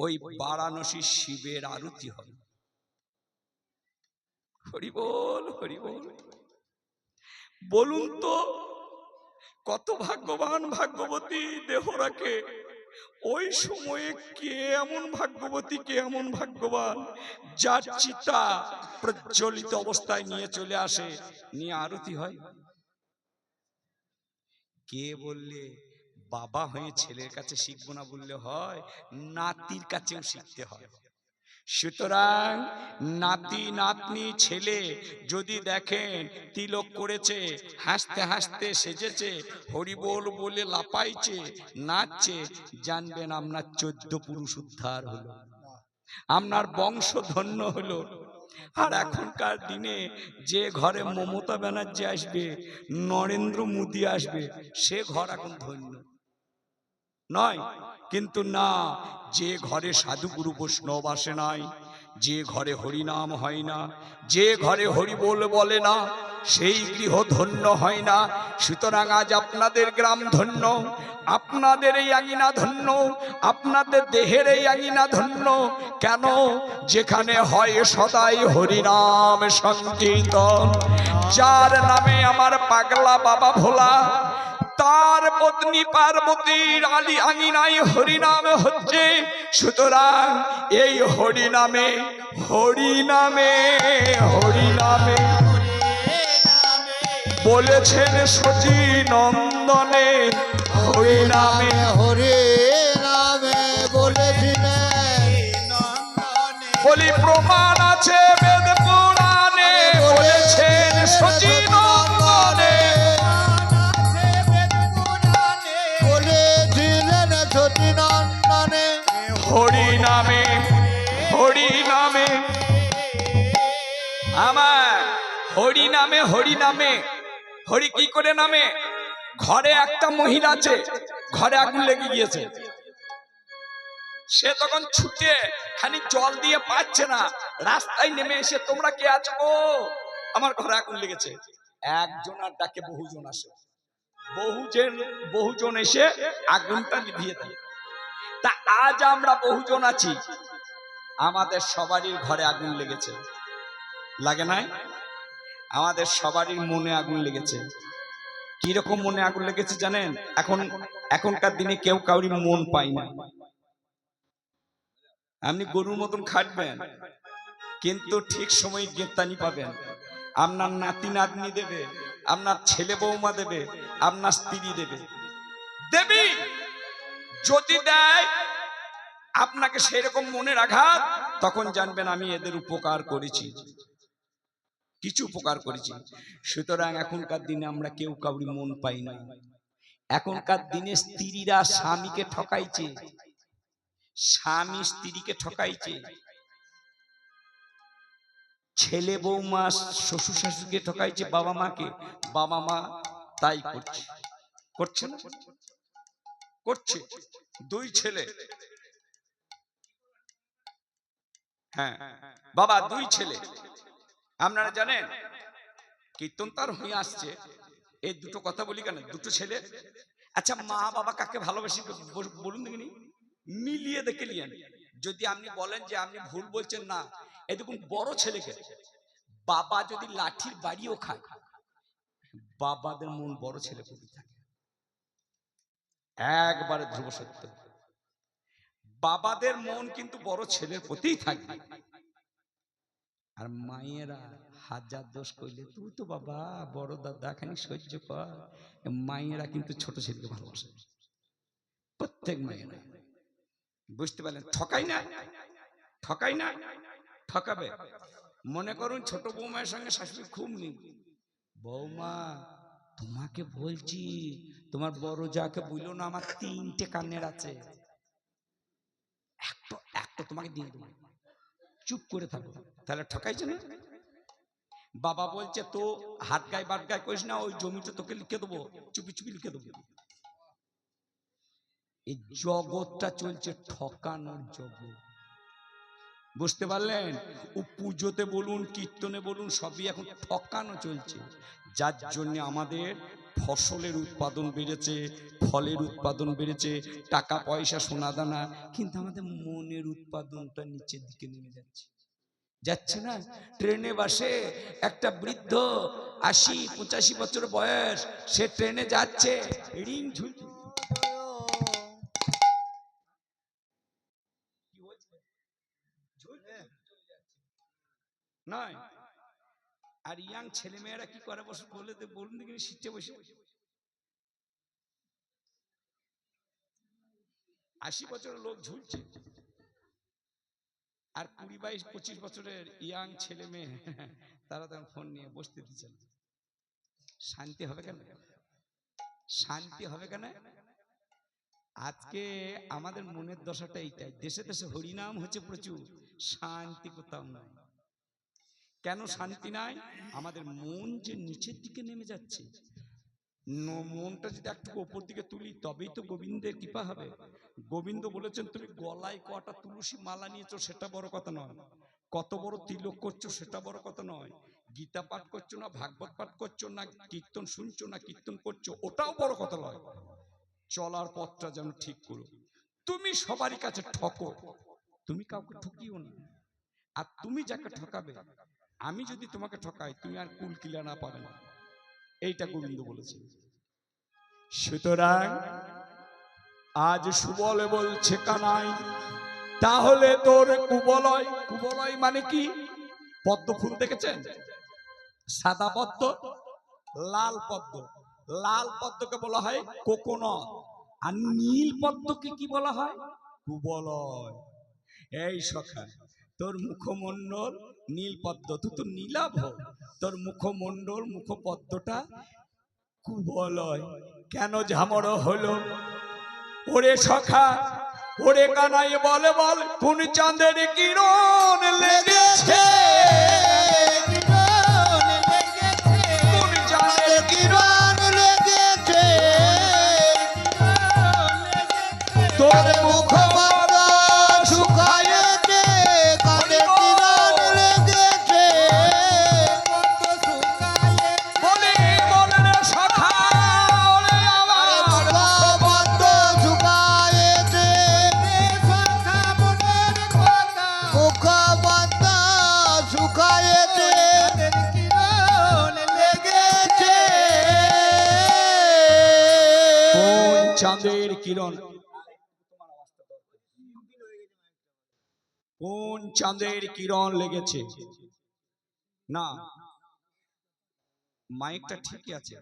ওই বারাণসী শিবের আরতি হয়। হরিবোল হরিবোল। বলুন তো, কত ভাগ্যবান ভাগ্যবতী দেহ রাখে। ওই সময়ে কে এমন ভাগ্যবতী, কে এমন ভাগ্যবান, যার চিতা প্রজ্বলিত অবস্থায় নিয়ে চলে আসে, নিয়ে আরতি হয়। কে বললে বাবা হয়ে ছেলের কাছে শিখবো না বললে হয়? নাতির কাছেও শিখতে হয়। সুতরাং নাতি নাতনি ছেলে যদি দেখেন তিলক করেছে, হাসতে হাসতে সেজেছে, হরিবোল বলে লাপাইছে, নাচছে, জানবেন আপনার 14 পুরুষ উদ্ধার হলো, আপনার বংশ ধন্য হলো। আর এখনকার দিনে যে ঘরে মমতা ব্যানার্জি আসবে, নরেন্দ্র মোদী আসবে, সে ঘর এখন ধন্য নয়। কিন্তু না, যে ঘরে সাধুগুরু বৈষ্ণব আসে নাই, যে ঘরে হরিনাম হয় না, যে ঘরে হরিবোল বলে না, সেই গৃহ ধন্য হয় না। সুতরাং আজ আপনাদের গ্রাম ধন্য, আপনাদের এই আঙিনা ধন্য, আপনাদের দেহের এই আঙিনা ধন্য। কেন? যেখানে হয় সদাই হরিনাম সংকীর্তন। যার নামে আমার পাগলা বাবা ভোলা, তার পত্নী পার্বতীর আলী আঙিনায় হরিনাম হচ্ছে। সুতরাং এই হরিনামে হরিনামে হরিনামে বলেছেন সচি নন্দনে, হরিনামে হরে নামে বলেছিলেন, বলি প্রমাণ আছে বেদ পুরাণে, বলেছেন সচি নন্দনে, বলেছিলেন সতী নন্দনে, হরিনামে হরিনামে। আমার হরিনামে হরিনামে। হরি কি করে নামে? ঘরে একটা মহিলা আছে, ঘরে আগুন লেগে গিয়েছে, সে তখন ছুটে খানি জল দিয়ে পাচ্ছে না, রাস্তায় নেমে এসে তোমরা কে আছো গো, আমার ঘরে আগুন লেগেছে। একজন আর ডাকে বহুজন আসে, বহুজন এসে আগুনটা নিভিয়ে দেয়। তা আজ আমরা বহুজন আছি, আমাদের সবারই ঘরে আগুন লেগেছে, লাগে নাই? আমাদের সবারই মনে আগুন লেগেছে। কিরকম মনে আগুন লেগেছে জানেন? এখনকার দিনে কেউ কাউরি মন পায় না। আপনি গরুর মতন খাটবেন, কিন্তু ঠিক সময় গেতানি পাবেন। আপনার নাতি নাতনি দেবে, আপনার ছেলে বৌমা দেবে, আপনার স্ত্রী দেবে, দেবী যদি দেয় আপনাকে সেরকম মনের আঘাত, তখন জানবেন আমি এদের উপকার করেছি, কিছু উপকার করেছি। সুতরাং এখনকার দিনে আমরা কেউ কাউরি মন পাই না। এখনকার দিনে স্ত্রীরা স্বামীকে ঠকাইছে, স্বামী স্ত্রীকে ঠকাইছে, ছেলে বৌমা শ্বশুর শাশুড়িকে ঠকাইছে, বাবা মাকে, বাবা মা তাই করছে, করছে না? করছে। দুই ছেলে, হ্যাঁ বাবা, দুই ছেলে। আপনারা জানেন কীর্তন তার হয়ে আসছে, এই দুটো কথা বলি কেন, দুটো ছেলে। আচ্ছা, মা বাবা কাকে ভালোবাসি বলুন দেখিনি, মিলিয়ে দেখে নিয়েন। যদি আপনি বলেন যে আপনি ভুল বলছেন, না, এই দেখুন বড় ছেলেকে বাবা যদি লাঠির বাড়িও খায়, বাবাদের মন বড় ছেলে প্রতি থাকে, একবারে ধ্রুব সত্য। বাবাদের মন কিন্তু বড় ছেলের প্রতিই থাকবে। আর মায়েরা হাজার দোষ করলে, তুই তো বাবা বড় দাদা খানি সহ্য কর, মায়েরা কিন্তু ছোট ছেলেকে ভালোবাসে, প্রত্যেক মায়েরা। বুঝতে পারলেন? ঠকাই না, ঠকাই না, ঠকাবে। মনে করুন ছোট বৌমায়ের সঙ্গে শাশুড়ি খুব নেই, বৌমা তোমাকে বলছি, তোমার বড় যাকে বললো না আমার 3টে কানের আছে, একটা তোমাকে দিয়ে দেবো, চুপ করে থাকো, তাহলে ঠকাইছে না? বাবা বলছে তো হাত গায়ে বাট গায়ে করিস না, ওই জমিটা তোকে লিখে দেবো, চুপি চুপি লিখে দেবো। এই জগৎটা চলছে ঠকানোর জগৎ, বুঝতে পারলেন? ও পুজোতে বলুন, কীর্তনে বলুন, সবই এখন ঠকানো চলছে। যার জন্য আমাদের ফসলের উৎপাদন বেড়েছে, ফলের উৎপাদন বেড়েছে, টাকা পয়সা সোনা দানা, কিন্তু আমাদের মনের উৎপাদনটা নিচের দিকে নেমে যাচ্ছে, যাচ্ছে না? ট্রেনে বাসে একটা বৃদ্ধ ৮০-৮৫ বছর বয়স, সে ট্রেনে যাচ্ছে, রিং ঝুলছে, নয়। আর ইয়াং ছেলে মেয়েরা কি করে বসে বলে বলুন দেখি, সিটে বসে ৮০ বছরের লোক ঝুলছে, আর ২০-২২-২৫ বছরের ইয়াং ছেলে মেয়ে তারা তখন ফোন নিয়ে বসতে দিচ্ছে না। শান্তি হবে কেন? শান্তি হবে কেন? আজকে আমাদের মনের দশাটা এইটাই, দেশে দেশে হরিনাম হচ্ছে প্রচুর, শান্তি কোথাও নাই। কেন শান্তি নাই? আমাদের মন যে নিচের দিকে নেমে যাচ্ছে। মনটা যদি একটু উপর দিকে তুলি, তবেই তো গোবিন্দের কৃপা হবে। গোবিন্দ বলেছেন, তুমি গলায় কটা তুলসী মালা নিয়েছো সেটা বড় কথা নয়, কত বড় তিলক করছো সেটা বড় কথা নয়, গীতা পাঠ করছো না, ভাগবত পাঠ করছো না, কীর্তন শুনছো না, কীর্তন করছো, ওটাও বড় কথা নয়। চলার পথটা যেন ঠিক করো। তুমি সবারই কাছে ঠকো, তুমি কাউকে ঠকিও না। আর তুমি যাকে ঠকাবে, আমি যদি তোমাকে ঠকাই, তুমি আর কুল কিলানা পাবে না, এইটা গোবিন্দ বলেছে। সুতরাং আজ সুবলে বলছে কানাই, তাহলে তোর কুবলয়, কুবলয় মানে কি? পদ্ম ফুল দেখেছেন? সাদা পদ্ম, লাল পদ্ম, লাল পদ্মকে বলা হয় কোকোনট, আর নীল পদ্মকে কি বলা হয়? কুবলয়। এই সখা, তোর মুখমণ্ডল নীল পদ্ম, তুই তো নীলাভ, তোর মুখমণ্ডল মুখপদ্মটা কুবলয়। কেন ঝামর হলো? ওরে সখা, ওরে কানাই বলে বল, কোন চাঁদের কিরণ লেগেছে, কোন চাঁদের কিরণ লেগেছে, তোর মুখমণ্ডল চাঁদের কিরণ, কোন চাঁদের কিরণ লেগেছে? না, মাইকটা ঠিকই আছে।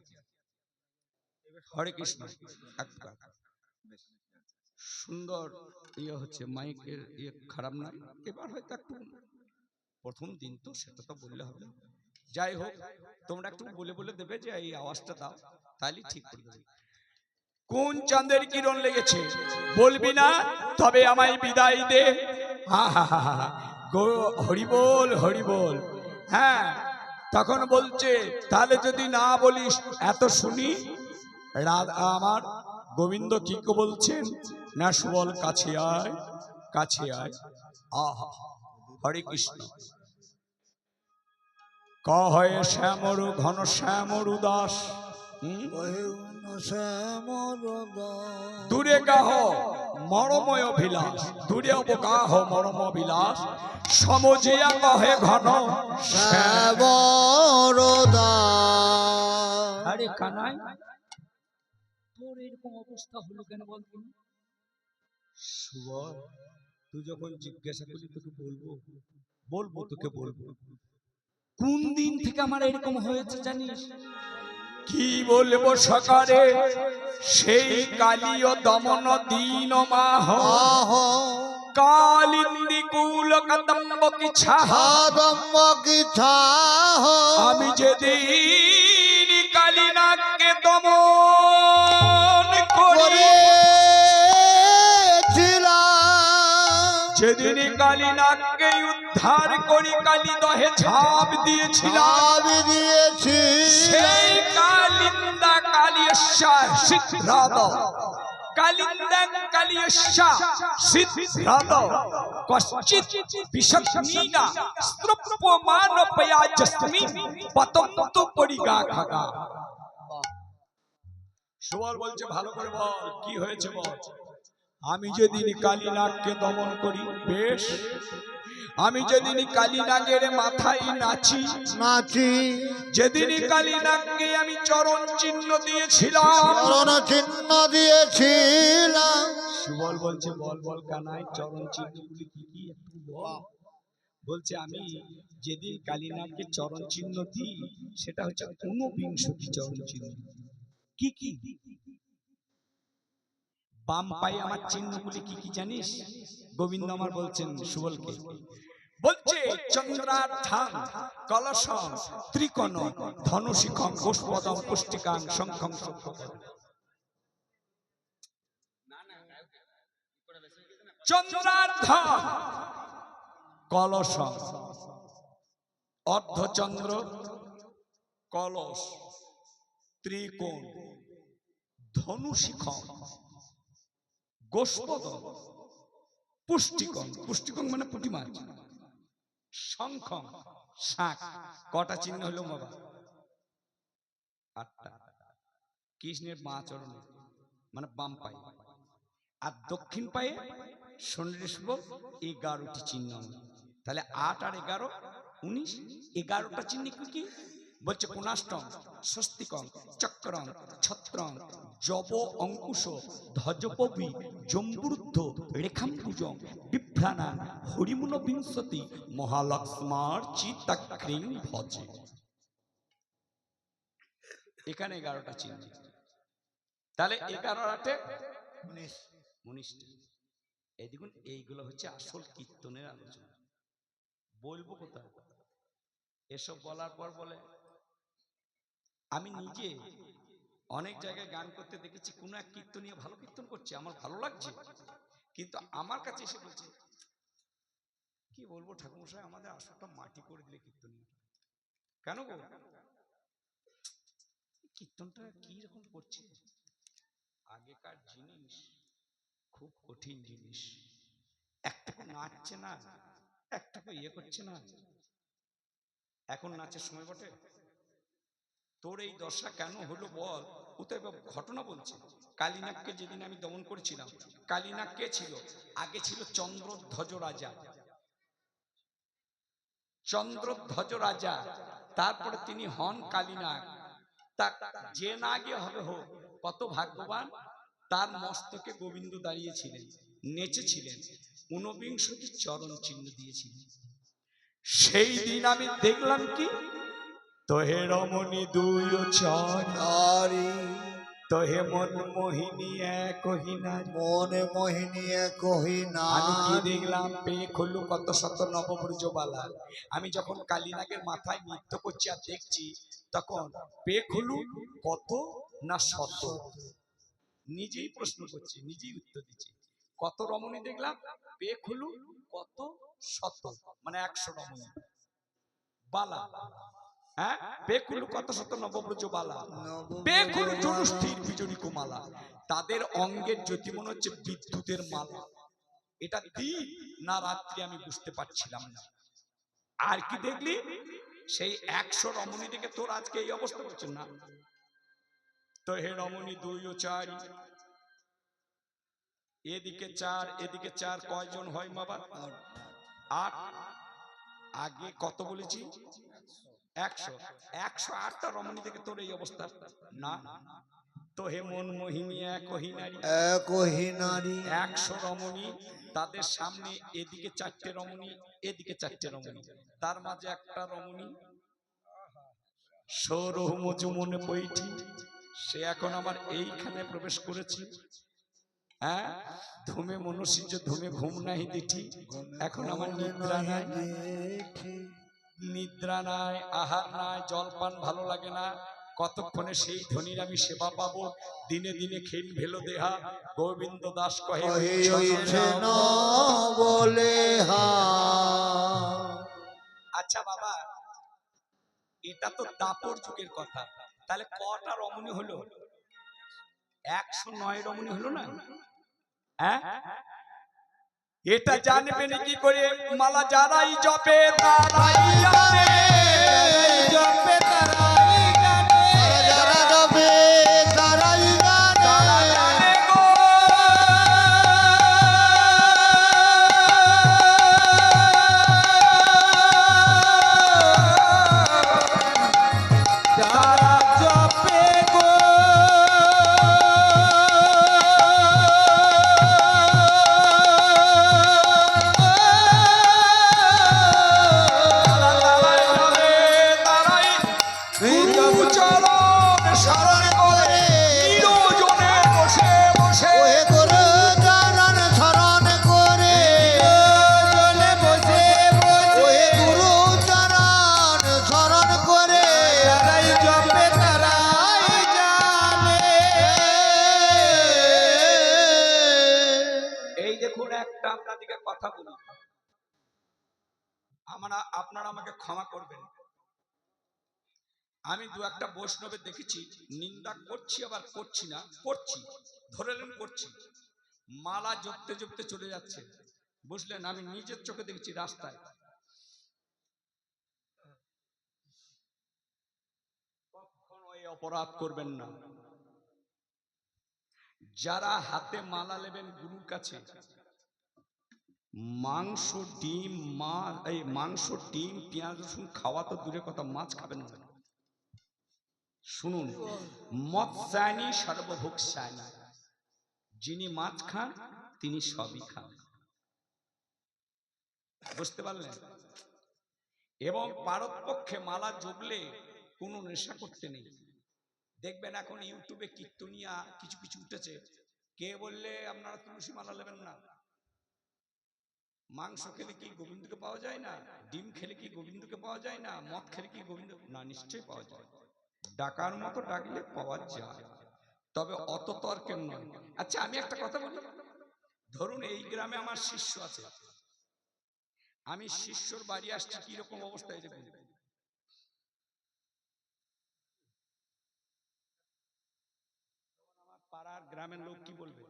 হরে কৃষ্ণ। সুন্দর ইয়ে হচ্ছে, মাইকের ইয়ে খারাপ নয়। এবার হয়তো একটু প্রথম দিন তো, সেটা তো বললে হবে। যাই হোক, তোমরা একটু বলে বলে দেবে যে এই আওয়াজটা দাও, তাহলে ঠিক করে দেবে। কোন চাঁদের কিরণ লেগেছে বলবি না, তবে আমায় বিদায় দে। হরি বল, হরি বল। হ্যাঁ, তখন বলছে তাহলে যদি না বলিস এত শুনি। রাধা আমার গোবিন্দ কি বলছেন না, সুবল কাছে আয়, কাছে আয়। আহা, হরে কৃষ্ণ। কহে শ্যামর ঘন শ্যামর উদাস, দূরে গাহ মরময় বিলাস, দূরে গাহ মরম বিলাস, সমজিয়া কহে ঘন শ্যামর উদাস। আরে কানাই, তোর এরকম অবস্থা হলো কেন বলতো? সুবল, তুই যখন জিজ্ঞাসা করলি তোকে বলবো, বলবো তোকে বলবো। কোন দিন থেকে আমার এরকম হয়েছে জানিস? কি বলবো সকালে, সেই কালীয় দমন দিন মাহ, কালিন্দি কুল কদম্ব কি ছাহ, আমি যেদিন কালিনাগকে দমন করি, যেদিন কালিনাগকে উদ্ধার করি, কালী দহে ঝাঁপ দিয়েছিলাম, সেই কালিন্দা কালিয়স্যা সিদ্ধাদ, কালিন্দা কালিয়স্যা সিদ্ধাদ, কশ্চিৎ বিশগ্নীনা স্ত্রপ্যমানপয়াজস্মি পতন্তু পরিগা খাগা। সুবল বলছে ভালো করে বল, কি হয়েছে বল। আমি যেদিন কালীনাগকে দমন করি, বেশ, আমি যেদিন কালীনাগের মাথায় নাচি, যেদিন কালীনাগকে আমি চরণ চিহ্ন দিয়েছিলাম, সুবল বলছে বল বল কানাই, চরণ চিহ্নগুলি কি কি একটু বল। বলছে আমি যেদিন কালীনাগকে চরণ চিহ্ন দিই, সেটা হচ্ছে ঊনবিংশটি চরণ চিহ্ন। কি কি? বাম পায়ে আমার চিহ্নগুলি কি কি জানিস? গোবিন্দ আমার বলছেন সুবলকে, বলছে চন্দ্রার্থাং কলশং ত্রিকোণ ধনুশিখং গোষ্পদং পুষ্টিকাং শঙ্খং শঙ্খপদং। চন্দ্রার্থাং কলশং, অর্ধচন্দ্র, কলস, ত্রিকোণ, ধনুশিখং, গোষ্পদং, পুষ্টিকং, পুষ্টিকং মানে পুঁটি মাছ, শঙ্খং শাঁখ। কটা চিহ্ন হলো বাবা? 8টা। কৃষ্ণের বাঁ চরণে মানে বাম পায়ে, আর দক্ষিণ পায়ে শনির সুবল 11টি চিহ্ন। তাহলে 8 আর 11 19, 11টা চিহ্ন কি? বলছে কোনাষ্টং স্বস্তিকং চক্রং ছত্রং জব অঙ্কুশ ধ্বজপবি জম্বুরুদ্ধ রেখাম্বুজং বিভ্রাণাং হরিমুন বিংশতি মহালক্ষ্মার চিত্তাক্রিং ভজে। এখানে 11টা চিহ্ন। তাহলে 11 আর 8 19। এই দেখুন, এইগুলো হচ্ছে আসল কীর্তনের আলোচনা। বলবো কোথায়? এসব বলার পর বলে আমি নিজে অনেক জায়গায় গান করতে দেখেছি, কোনো এক কীর্তনীয় ভালো কীর্তন করছে, আমার ভালো লাগছে, কিন্তু আমার কাছে এসে বলছে কি বলবো ঠাকুরমশাই, আমাদের আসলটা মাটি করে দিলে কীর্তনীয়। কেন গো? কীর্তনটা কি রকম করছে? আগেকার জিনিস খুব কঠিন জিনিস। একটাকে নাচছে না, একটাকে ইয়ে করছে না। এখন নাচের সময় বটে? তোর এই দশা কেন হলো বল? ও তো এবার ঘটনা বলছে। কালীনাগকে যেদিন আমি দমন করেছিলাম, কালীনাগ কে ছিল? আগে ছিল চন্দ্রধ্বজ রাজা, চন্দ্রধ্বজ রাজা, তারপরে তিনি হন কালীনাগ। তা যে নাগে হবে হোক, কত ভাগ্যবান, তার মস্তকে গোবিন্দ দাঁড়িয়েছিলেন, নেচেছিলেন, ঊনবিংশটি চরণ চিহ্ন দিয়েছিলেন। সেই দিন আমি দেখলাম কি, তোহে রমণী দুই ও চার, নারী তোহে মন মোহিনী এক নারী। মনে মোহিনী কহি না। আমি কি দেখলাম, পেয়ে খুললু কত শত নবব্রজবালা। আমি যখন কালীনাগের মাথায় নৃত্য করছি আর দেখছি, তখন পেয়ে খুলু কত না শত। নিজেই প্রশ্ন করছি, নিজেই উত্তর দিচ্ছি। কত রমণী দেখলাম, পেয়ে খুলু কত শত, মানে 100 রমণী বালা। হ্যাঁ, পেকুলু কত শত নবব্রজ বালা, পেকুলু জনুষ্ঠির বিজনী কুমালা। তাদের অঙ্গের জ্যোতি মনে হচ্ছে বিদ্যুতের মালা। এটা দিন না রাত্রি আমি বুঝতে পারছিলাম না। আর কি দেখলি, সেই 100 রমণী দেখে তোর আজকে এই অবস্থা করছে না? তো হে রমণী দুই ও চার, এদিকে 4 এদিকে 4, কয়জন হয় বাবা? 8। আগে কত বলেছি? 100। 108টা রমণী থেকে তোর এই অবস্থা না? তো হে মন মোহিনী একহি নারী, একহি নারী। 100 রমণী, তাদের সামনে এদিকে 4টে রমণী, এদিকে 4টে রমণী, তার মাঝে একটা রমণী সৌরহ মজু মনে পৈঠি, সে এখন আমার এইখানে প্রবেশ করেছে। হ্যাঁ, ধুমে মনুষ্য ধুমে ঘুম নাহি দিঠি, এখন আমার নিদ্রা নাই, নিদ্রা নাই, আহার নাই, জলপান ভালো লাগে না। কতক্ষণে সেই ধনির আমি সেবা পাবো? দিনে দিনে ক্ষীণ ভেলো দেহা, গোবিন্দ দাস কহে বলে হা। আচ্ছা বাবা, এটা তো দাপর যুগের কথা, তাহলে কটা রমণী হলো? 109 রমণী হলো না? হ্যাঁ, এটা জানবেন কি করে? মালা যারাই জপে তারাই জানে, জপে তারাই জানে, যারা জপে তারাই জানে গো। যারা জপে গো। স্মরণ করে নিরজনে বসে বসে, ওহে গুরু চরণ শরণ করে, নিরজনে বসে বসে, ওহে গুরু চরণ শরণ করে, যারাই জপে তারাই জানে। এই দেখুন, একটা আপনাদেরকে কথা বলি, আপনারা আমাকে ক্ষমা করবেন। আমি দু একটা বৈষ্ণবের দেখেছি, নিন্দা করছি আবার করছি না, করছি, ধরে নেন করছি, মালা জপতে জপতে চলে যাচ্ছে, বুঝলেন? আমি নিজের চোখে দেখছি রাস্তায়। কখনো এই অপরাধ করবেন না। যারা হাতে মালা নেবেন গুরুর কাছে, মাংস ডিম মাংস ডিম পেঁয়াজ রসুন খাওয়া তো দূরের কথা, মাছ খাবেন না। শুনুন, মৎস্যানি সর্বভোক্সানি, যিনি মাছ খান তিনি সবই খান, বুঝতে পারলেন? এবং পারতপক্ষে মালা জপলে কোনো নেশা করতে নেই। দেখবেন এখন ইউটিউবে কীর্তনিয়া কিছু কিছু উঠেছে, কে বললে আপনারা তুলসী মালা নেবেন না? মাংস খেলে কি গোবিন্দকে পাওয়া যায় না? ডিম খেলে কি গোবিন্দকে পাওয়া যায় না? মদ খেলে কি গোবিন্দ? না, নিশ্চয়ই পাওয়া যায়। ডাকার মতো ডাকলে পাওয়া যায়, তবে অত তর্কের নয়। আচ্ছা, আমি একটা কথা বলি, ধরুন এই গ্রামে আমার শিষ্য আছে, আমি শিষ্যর বাড়ি আসছি, কিরকম অবস্থায় দেখুন। আমার পাড়ার গ্রামের লোক কি বলবে?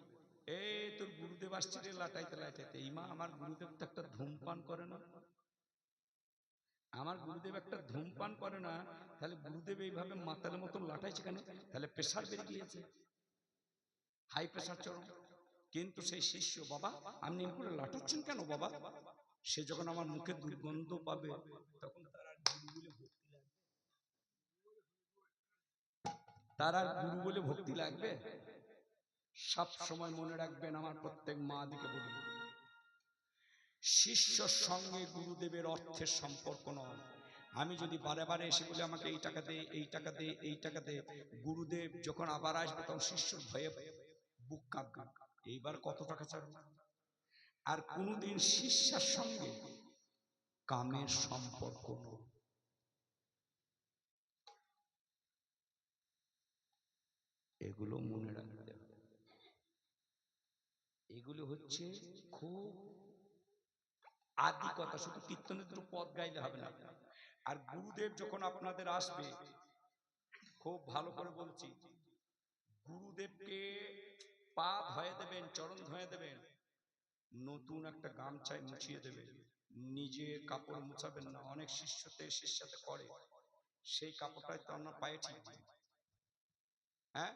এই তোর গুরুদেব আসছে রে, লাটাইতে লাটাইতে। ইমা, আমার গুরুদেব তো একটা ধূমপান করে না, আমার গুরুদেব একটা ধূমপান করে না, তাহলে গুরুদেব এইভাবে মাতালের মতো লাটাইছে কেন? তাহলে প্রেসার বেড়ে গিয়েছে, হাই প্রেসার চরম। কিন্তু সেই শিষ্য, বাবা আপনি এরকম করে লাটাচ্ছেন কেন বাবা? সে যখন আমার মুখে দুর্গন্ধ পাবে, তখন তার আর গুরু বলে ভক্তি লাগবে? সব সময় মনে রাখবেন, আমার প্রত্যেক মা দিকে বলি, শিষ্যর সঙ্গে গুরুদেবের অর্থের সম্পর্ক নয়। আমি যদি বারে বারে এসে বলি আমাকে এই টাকা দে, এই টাকা দে, এই টাকা দে, গুরুদেব যখন আবার আসবে তখন শিষ্যর ভয়ে বুক কাঁপবে, এইবার কত টাকা ছাড়বে। আর কোনদিন শিষ্যের সঙ্গে কামের সম্পর্ক নয়। এগুলো মনে রাখতে হবে। এগুলো হচ্ছে খুব আদি কথা, শুধু কীর্তনের দুটো পদ গাইলে হবে না। আর গুরুদেব যখন আপনাদের আসবে, খুব ভালো করে বলছি, গুরুদেবকে পা ধয়ে দেবেন, চরণ ধয়ে দেবেন, নতুন একটা গামছায় মুছিয়ে দেবেন, নিজের কাপড় মুছাবেন না। অনেক শিষ্যতে করে, সেই কাপড়টাই তো আপনার পায়ে ঠিক, হ্যাঁ,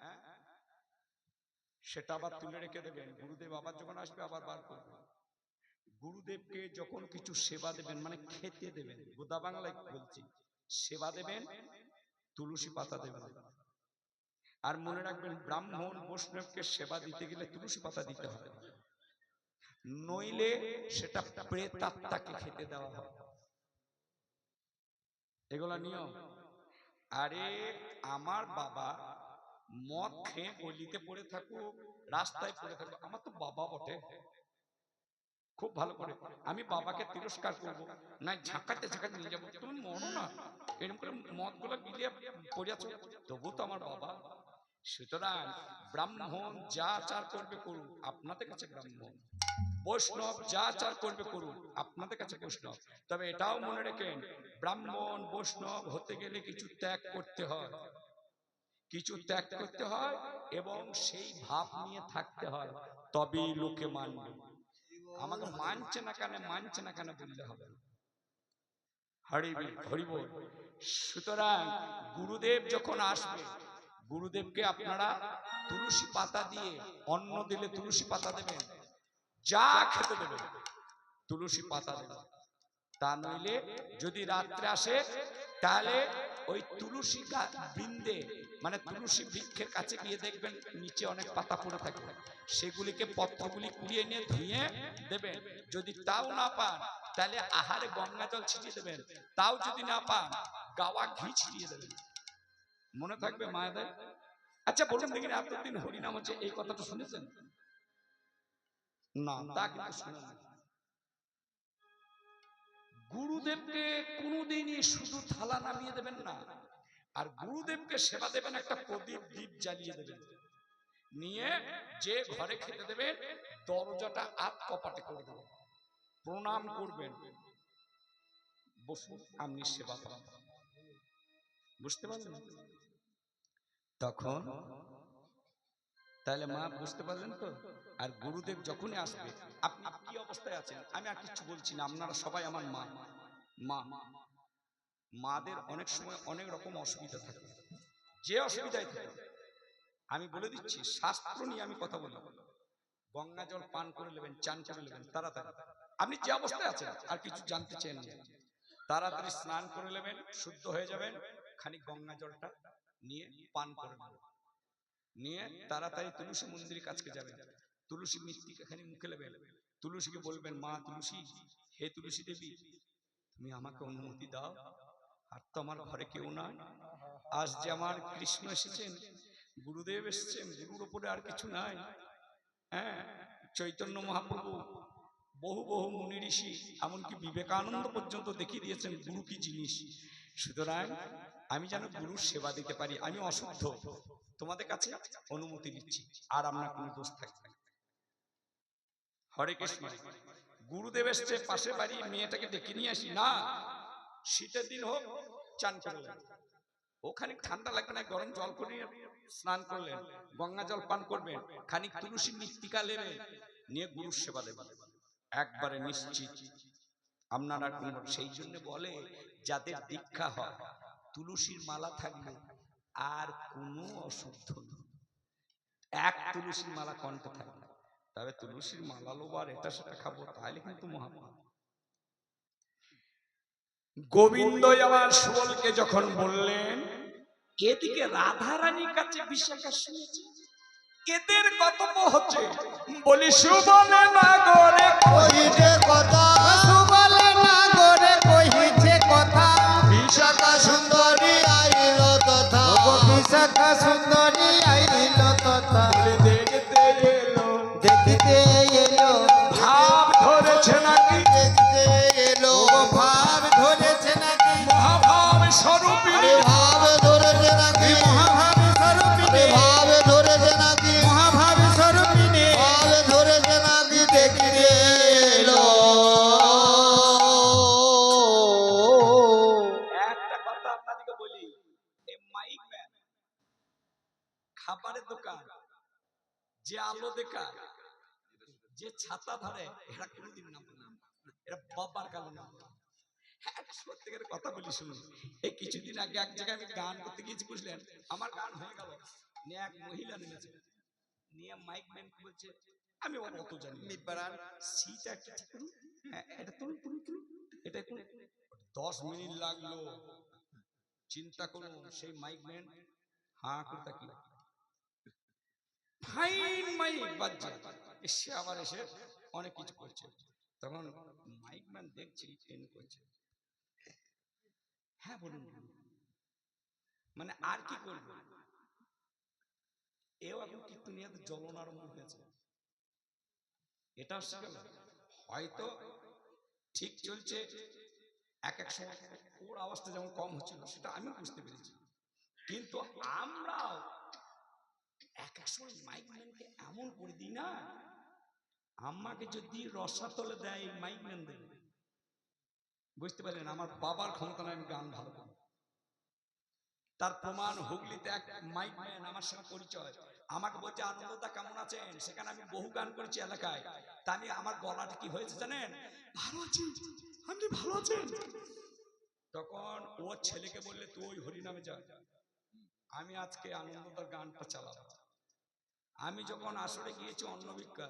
সেটা আবার তুলে রেখে দেবেন। গুরুদেব আবার যখন আসবে আবার বার করবেন। গুরুদেবকে যখন কিছু সেবা দেবেন, মানে খেতে দেবেন, গোদা বাংলায় বলছি, সেবা দেবেন, তুলসী পাতা দেবেন। আর মনে রাখবেন, ব্রাহ্মণ বৈষ্ণবকে সেবা দিতে গেলে তুলসী পাতা দিতে হবে, নইলে সেটা প্রেতাত্মাকে খেতে দেওয়া হয়। এগুলা নিয়ম। আরে আমার বাবা মদ খেয়ে গলিতে পড়ে থাকুক, রাস্তায় পড়ে থাকুক, আমার তো বাবা বটে। খুব ভালো করে আমি বাবাকে তিরস্কার করবো না, ঝাঁকাতে ঝাঁকাতে নিয়ে যাবো, তুমি মরো না, এরকম করে মদ গুলো বিলিয়ে পড়িয়াছ, তবু তো আমার বাবা। সুতরাং ব্রাহ্মণ যা আচার করবে করুক, আপনাদের কাছে ব্রাহ্মণ। বৈষ্ণব যা আচার করবে করুক, আপনাদের কাছে বৈষ্ণব। তবে এটাও মনে রাখেন, ব্রাহ্মণ বৈষ্ণব হতে গেলে কিছু ত্যাগ করতে হয়, কিছু ত্যাগ করতে হয়, এবং সেই ভাব নিয়ে থাকতে হয়, তবেই লোকে মানবে। আমাকে মানছে না কেন, মানছে না কেন বললে হবে না। হরি বল। সুতরাং গুরুদেব যখন আসবে, গুরুদেবকে আপনারা তুলসী পাতা দিয়ে, অন্ন দিলে তুলসী পাতা দেবেন, যা খেতে দেবেন তুলসী পাতা দেবেন। তা নইলে যদি রাত্রে আসে, তাহলে ওই তুলসী বৃন্দে, মানে তুলসী বৃক্ষের কাছে গিয়ে দেখবেন নিচে অনেক পাতা পড়ে থাকবে, সেগুলিকে পত্রগুলি কুড়িয়ে নিয়ে ধুয়ে দেবেন। যদি তাও না পান, তাহলে আহারে গঙ্গা জল ছিটিয়ে দেবেন। তাও যদি না পান, গাওয়া ঘি ছিটিয়ে দেবেন। মনে থাকবে মায়েদের। আচ্ছা বলুন দেখি, এতদিন হরিনাম হচ্ছে, এই কথাটা শুনেছেন? না, তা কিন্তু শুনে না। গুরুদেবকে কোনোদিনই শুধু থালা নামিয়ে দেবেন না, আর গুরুদেবকে সেবা দেবেন, একটা প্রদীপ দীপ জ্বালিয়ে দেবেন, নিয়ে যে ঘরে খেতে দেবেন দরজাটা আট কপাটে করে দেবেন, প্রণাম করবেন, বসুন আপনি সেবা পান। বুঝতে পারলেন? তখন তাহলে মা বুঝতে পারলেন তো? আর গুরুদেব যখনই আসবে, আপনি কি অবস্থায় আছেন আমি আর কিছু বলছি না, আপনারা সবাই আমার মা। মা মাদের অনেক সময় অনেক রকম অসুবিধা থাকে, যে অসুবিধায় থাকে আমি বলে দিচ্ছি, শাস্ত্র নিয়ে আমি কথা বলি। গঙ্গা জল পান করে নেবেন, চান করে নেবেন তাড়াতাড়ি। আপনি যে অবস্থায় আছেন আর কিছু জানতে চান না, তাড়াতাড়ি স্নান করে নেবেন, শুদ্ধ হয়ে যাবেন, খানিক গঙ্গা জলটা নিয়ে পান করে নেবেন, নিয়ে তাড়াতাড়ি তুলসী মন্দিরের কাছে যাবেন, তুলসী মৃত্তিকা খানি মুখে নেবেন, তুলসীকে বলবেন, মা তুলসী, হে তুলসী দেবী, তুমি আমাকে অনুমতি দাও, আর তো আমার ঘরে কেউ নাই, আজ যে আমার কৃষ্ণ এসেছেন, গুরুদেব এসেছেন, গুরুর উপরে আর কিছু নাই। হ্যাঁ, চৈতন্য মহাপ্রভু, বহু বহু মুনি ঋষি, এমনকি বিবেকানন্দ পর্যন্ত দেখিয়ে দিয়েছেন গুরু কি জিনিস। সুতরাং আমি যেন গুরুর সেবা দিতে পারি, আমি অশুদ্ধ, তোমাদের কাছে অনুমতি দিচ্ছি, আর আপনার কোনো দোষ থাকবে না। হরে কৃষ্ণ। গুরুদেব এসছে, পাশে বাড়ি, মেয়েটাকে ডেকে নিয়ে আসি না, শীতের দিন হোক, চান করলেন, ওখানে ঠান্ডা লাগবে না, গরম জল করে স্নান করলেন, গঙ্গা জল পান করবেন, খানিক তুলসী মৃত্তিকা নেবেন, নিয়ে গুরুর সেবা দেবেন, একবারে নিশ্চিত আপনারা। সেই জন্য বলে, যাদের দীক্ষা হয় তুলসীর মালা থাকবে আর কোনো অশুদ্ধ না, এক তুলসীর মালা কণ্ঠে থাকবে, তবে তুলসীর মালা লোবার এটা সেটা খাবো, তাহলে কিন্তু মহাপাপ। গোবিন্দ আমার সুবলকে যখন বললেন, এদিকে রাধারানীর কাছে বিশাখা শুনেছে, এদের কর্তব্য হচ্ছে বলি সুবলে নাগরে কহিতে কথা সুবলে নাগরে কহিছে কথা বিশাখা সুন্দরী আইল তথা বিশাখা সুন্দরী আইল তথা দেখতে এলো দেখিতে এলো ভাব ধরেছে নাকি দেখতে এলো ভাব ধরেছে নাকি মহাভাব স্বরূপিণী ভাব ধরেছে নাকি মহাভাব স্বরূপিণী ভাব ধরেছে নাকি মহাভাব স্বরূপিণী ভাব ধরেছে নাকি দেখতে এলো একটা কথা আপনাদেরকে বলি, এই মাইক ম্যান খাবারের দোকান, যে আলো দেখায়, যে ছাতা ধরে, এরা কোনোদিন নাম না, এরা বাবার কালো নাম। হ্যাঁ, সত্যিকার কথা বলি শুনুন, এই কিছুদিন আগে এক জায়গায় আমি গান করতে গিয়েছি, বুঝলেন, আমার গান হয়ে গেল, নিয়ে এক মহিলা নেমেছে, নিয়ে মাইক ম্যান বলছে, আমি অত জানি সিটা একটা ঠিক করুন, হ্যাঁ, এটা তুলুন তুলুন তুলুন, এটা করুন। 10 মিনিট লাগলো, চিন্তা করুন, সেই মাইক ম্যান হাঁ করে তাকিয়ে ফাইন মাইক বাজছে, এসে আবার এসে অনেক কিছু করছে, তখন মাইক ম্যান দেখছি ট্রেন করছে, হ্যাঁ বলুন বলুন। মানে আর কি করবে, এও এখন কীর্তনিয়াতে জ্বলন আরম্ভ হয়েছে, এটা শিখে হয়তো ঠিক চলছে, এক এক সময় ওর আওয়াজটা যেমন কম হচ্ছিল সেটা আমি বুঝতে পেরেছি, কিন্তু আমরাও এক এক সময় মাইক ম্যানকে এমন করে দিই না, আমাকে যদি রসাতলে দেয় মাইক ম্যান দেবে, বুঝতে পারলেন, আমার বাবার ক্ষমতা নয় আমি গান ভালো করি। তার প্রমাণ হুগলিতে এক মাইক ম্যান আমার সঙ্গে পরিচয়, আমাকে বলছে আনন্দদা কেমন আছেন, সেখানে আমি বহু গান করেছি এলাকায়, তা আমি আমার গলাটা কি হয়েছে জানেন, ভালো আছি, আপনি ভালো আছেন, তখন ও ছেলেকে বললে তুই ওই হরিনামে যা, আমি আজকে আনন্দদার গানটা চালাবো। আমি যখন আসরে গিয়েছি অন্ন ভিক্ষা,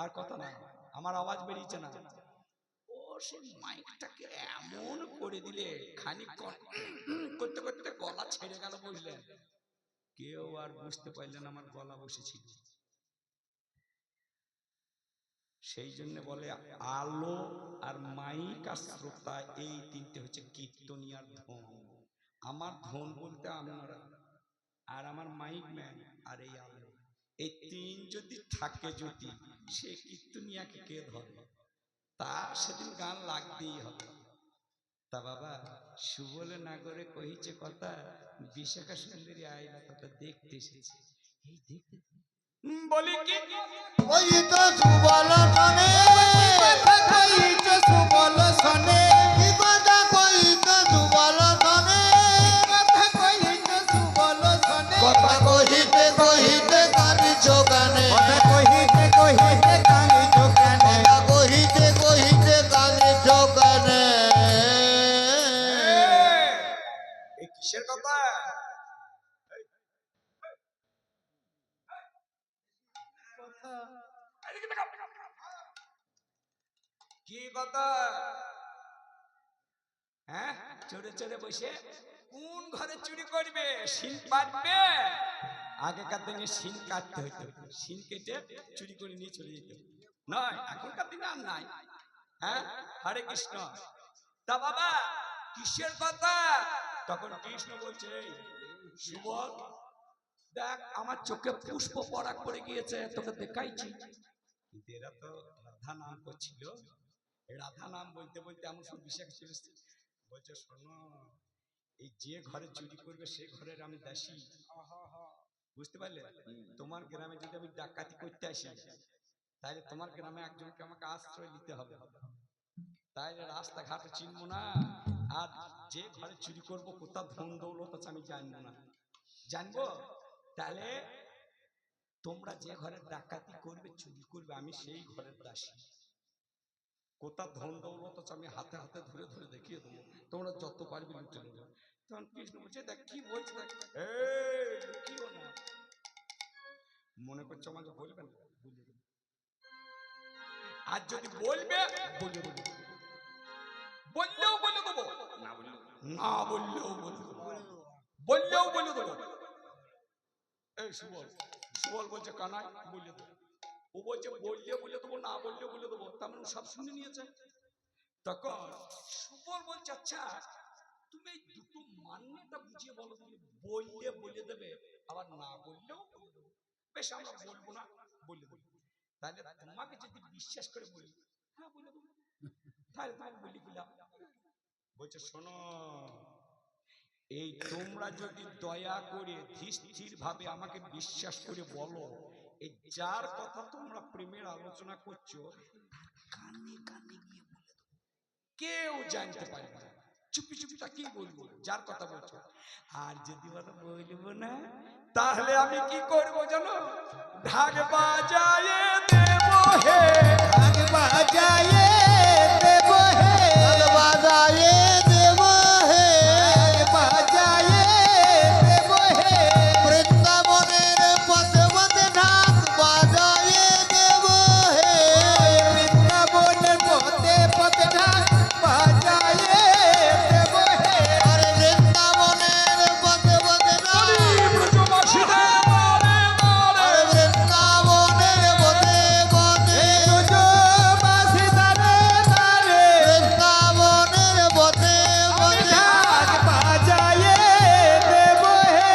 আর কথা না, আমার আওয়াজ বেরিয়েছে না, ও সে মাইকটাকে এমন করে দিলে খানিক করতে করতে গলা ছেড়ে গেল, বুঝলেন, কেউ আর বুঝতে পারলেন আমার গলা বসেছিল। সেই জন্য বলে আলো আর মাইক আর শ্রোতা, এই তিনটে হচ্ছে কীর্তনিয়ার ধন। আমার ধন বলতে আপনারা আর আমার মাইক ম্যান আর এই আলো, এই তিন যদি থাকে, যদি সে কীর্তনিয়াকে কে ধরে, তা সেদিন গান লাগতেই হবে। তা বাবা সুবলে নাগরে কহিছে কথা, বিশাখা সুন্দরী আইলা কথা দেখতে এসেছে, এই দেখতে বলি কি ওই তো সুবল সনে কথা কইছে সুবল সনে কি কথা কইতো সুবল সনে কথা কইছে সুবল সনে কথা কহিতে কহিতে কানি চোখানে কথা কহিতে কহিতে কানি চোখানে কথা কহিতে কহিতে কানি চোখানে এই কিসের কথা, কি কথা, হ্যাঁ, চড়ে চড়ে বসে কোন ঘরে চুরি করবে, শিন পাটবে, আগেকার দিনে শিন কাটতে হতো, শিন কেটে চুরি করে নিয়ে চলে যেত, নয় এখনকার দিনে আর নাই। হ্যাঁ, হরে কৃষ্ণ। তা বাবা কিসের কথা, তখন কৃষ্ণ বলছে, এই সুবল দেখ আমার চোখে পুষ্প পরাগ পড়ে গিয়েছে, তোকে দেখাইছি, কিন্তু এরা তো রাধা নাম করছিল, রাধা নাম বলতে বলতে এমন সব বিশাখ চলেছে, বলছে শোনো, এই যে ঘরে চুরি করবে সে ঘরের আমি দাসী, বুঝতে পারলে, তোমার গ্রামে যদি আমি ডাকাতি করতে আসি, তাহলে তোমার গ্রামে একজনকে আমাকে আশ্রয় দিতে হবে, তাইলে রাস্তাঘাট চিনবো না, আর যে ঘরে চুরি করব কোথাও ধন দৌলত আছে আমি জানবো না, জানবো, তাহলে তোমরা যে ঘরে ডাকাতি করবে চুরি করবে আমি সেই ঘরের দাসী, কোথা ধন দৌলত আছে আমি হাতে হাতে ধরে ধরে দেখিয়ে দেবো, তোমরা যত পারবে লুটে নেবে। তখন কৃষ্ণ বলছে দেখ কি বলছে, দেখ এই লুকিও না, মনে করছো আমাকে বলবেন, বলে দেবে, আর যদি বলবে বলে দেবো, বললেও বলে দেবো, না বললেও বলে দেবো, বললেও বলে দেবো। এই সুবল, সুবল বলছে কানাই বলে দেবো। ও বলছে বললে বলে দেবো, না বললে বলে দেবো। তার মানে সব শুনে নিয়েছে। তখন সুবল বলছে আচ্ছা তুমি এই দুটো মান্যটা বুঝিয়ে বলো, তুমি বললে বলে দেবে, আবার না বললেও বলে দেবো। বেশ আমরা বলবো না, বলে দেবো। তাহলে তোমাকে যদি বিশ্বাস করে বলি হ্যাঁ বলে দেবো, তাহলে তোমাকে বলি দিলাম। বলছে শোনো, এই তোমরা যদি দয়া করে ধীর ভাবে আমাকে বিশ্বাস করে বলো, এই যার কথা তোমরা প্রেমের আলোচনা করছো কানে কানে গিয়ে বলে দেবো, কেউ জানতে পারবে না। চুপি চুপি তা কি বলবো যার কথা বলছো। আর যদি বলো বলবো না, তাহলে আমি কি করবো জানো? ঢাক বাজায়ে দেবো হে, ঢাক বাজায়ে দেব হে, ঢাক বাজায়ে দেব হে, ঢাক বাজায়ে দেব হে, বৃন্দাবনের পথে পথে ঢাক বাজায়ে দেব হে, বৃন্দাবনের পথে পথে ঢাক বাজায়ে দেব হে, আরে বৃন্দাবনের পথে পথে ঢাক, ব্রজবাসীদের বারে বারে, আরে বৃন্দাবনের পথে পথে, ব্রজবাসী দারে দারে বৃন্দাবনের পথে পথে, ঢাক বাজায়ে দেব হে।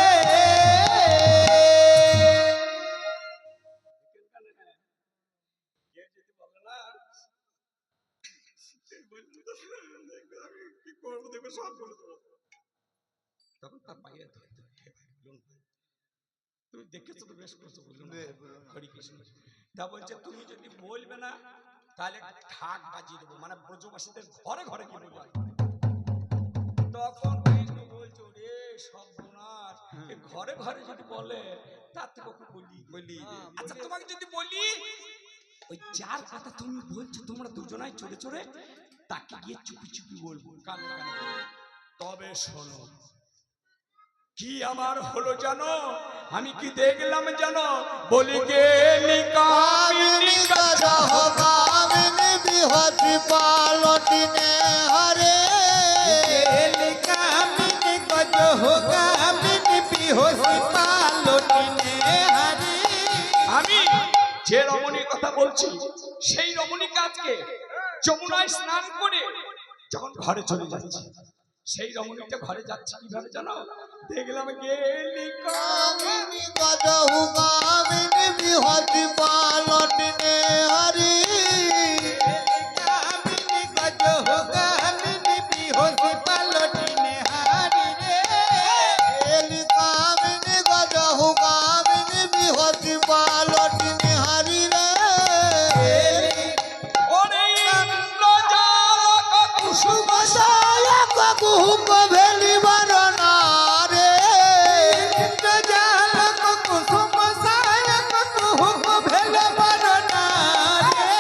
কেউ যদি বলে না, দেখবে আমি কি করবো, দেখবে সব বলে দেবো। তখন তার পায়ে ধরে ধরে, হে ভাই বলুন ভাই, তুমি দেখেছো তো বেশ করছো, বলুন হরি কৃষ্ণ। তা বলছে তুমি যদি বলবে না তাহলে ঢাক বাজিয়ে দেবো, মানে ব্রজবাসীদের ঘরে ঘরে কি বলবো। তখন কৃষ্ণ বলছো রে সব গুণার, ঘরে ঘরে যদি বলে তার থেকে ওকে বলি। আচ্ছা তোমাকে যদি বলি, ওই যার কথা তুমি বলছো তোমরা দুজনাই চড়ে চড়ে তাকে গিয়ে চুপি চুপি বলবো, কানে কানে বলবো। তবে শোনো, কি আমার হলো জানো, আমি কি দেখলাম জানো, বলি গেলি কামিনী কামিনী গজহ কামিনী বিহতি পালটিনে হরে, গেলি কামিনী গজহ কামিনী বিহসি পালটিনে হারি। আমি যে রমণীর কথা বলছি সেই রমণীকে আজকে যমুনায় স্নান করে যখন ঘরে চলে যাচ্ছে, সেই রমণীটা ঘরে যাচ্ছে কিভাবে জানো, দেখলাম গেলি কামিনী গজহ কামিনী বিহতি পালটিনে হরে, কামিনী গজহ কামিনী বিহসি পালটিনে হারি রে। এলি কামিনী গজহ কামিনী বিহতি পালটিনে হরি রে, ওরে ইন্দ্রজালক কুসুম সায়ক কুহুক ভেলি বরনা রে, ইন্দ্রজালক কুসুম সায়ক কুহুক ভেল বরনা রে।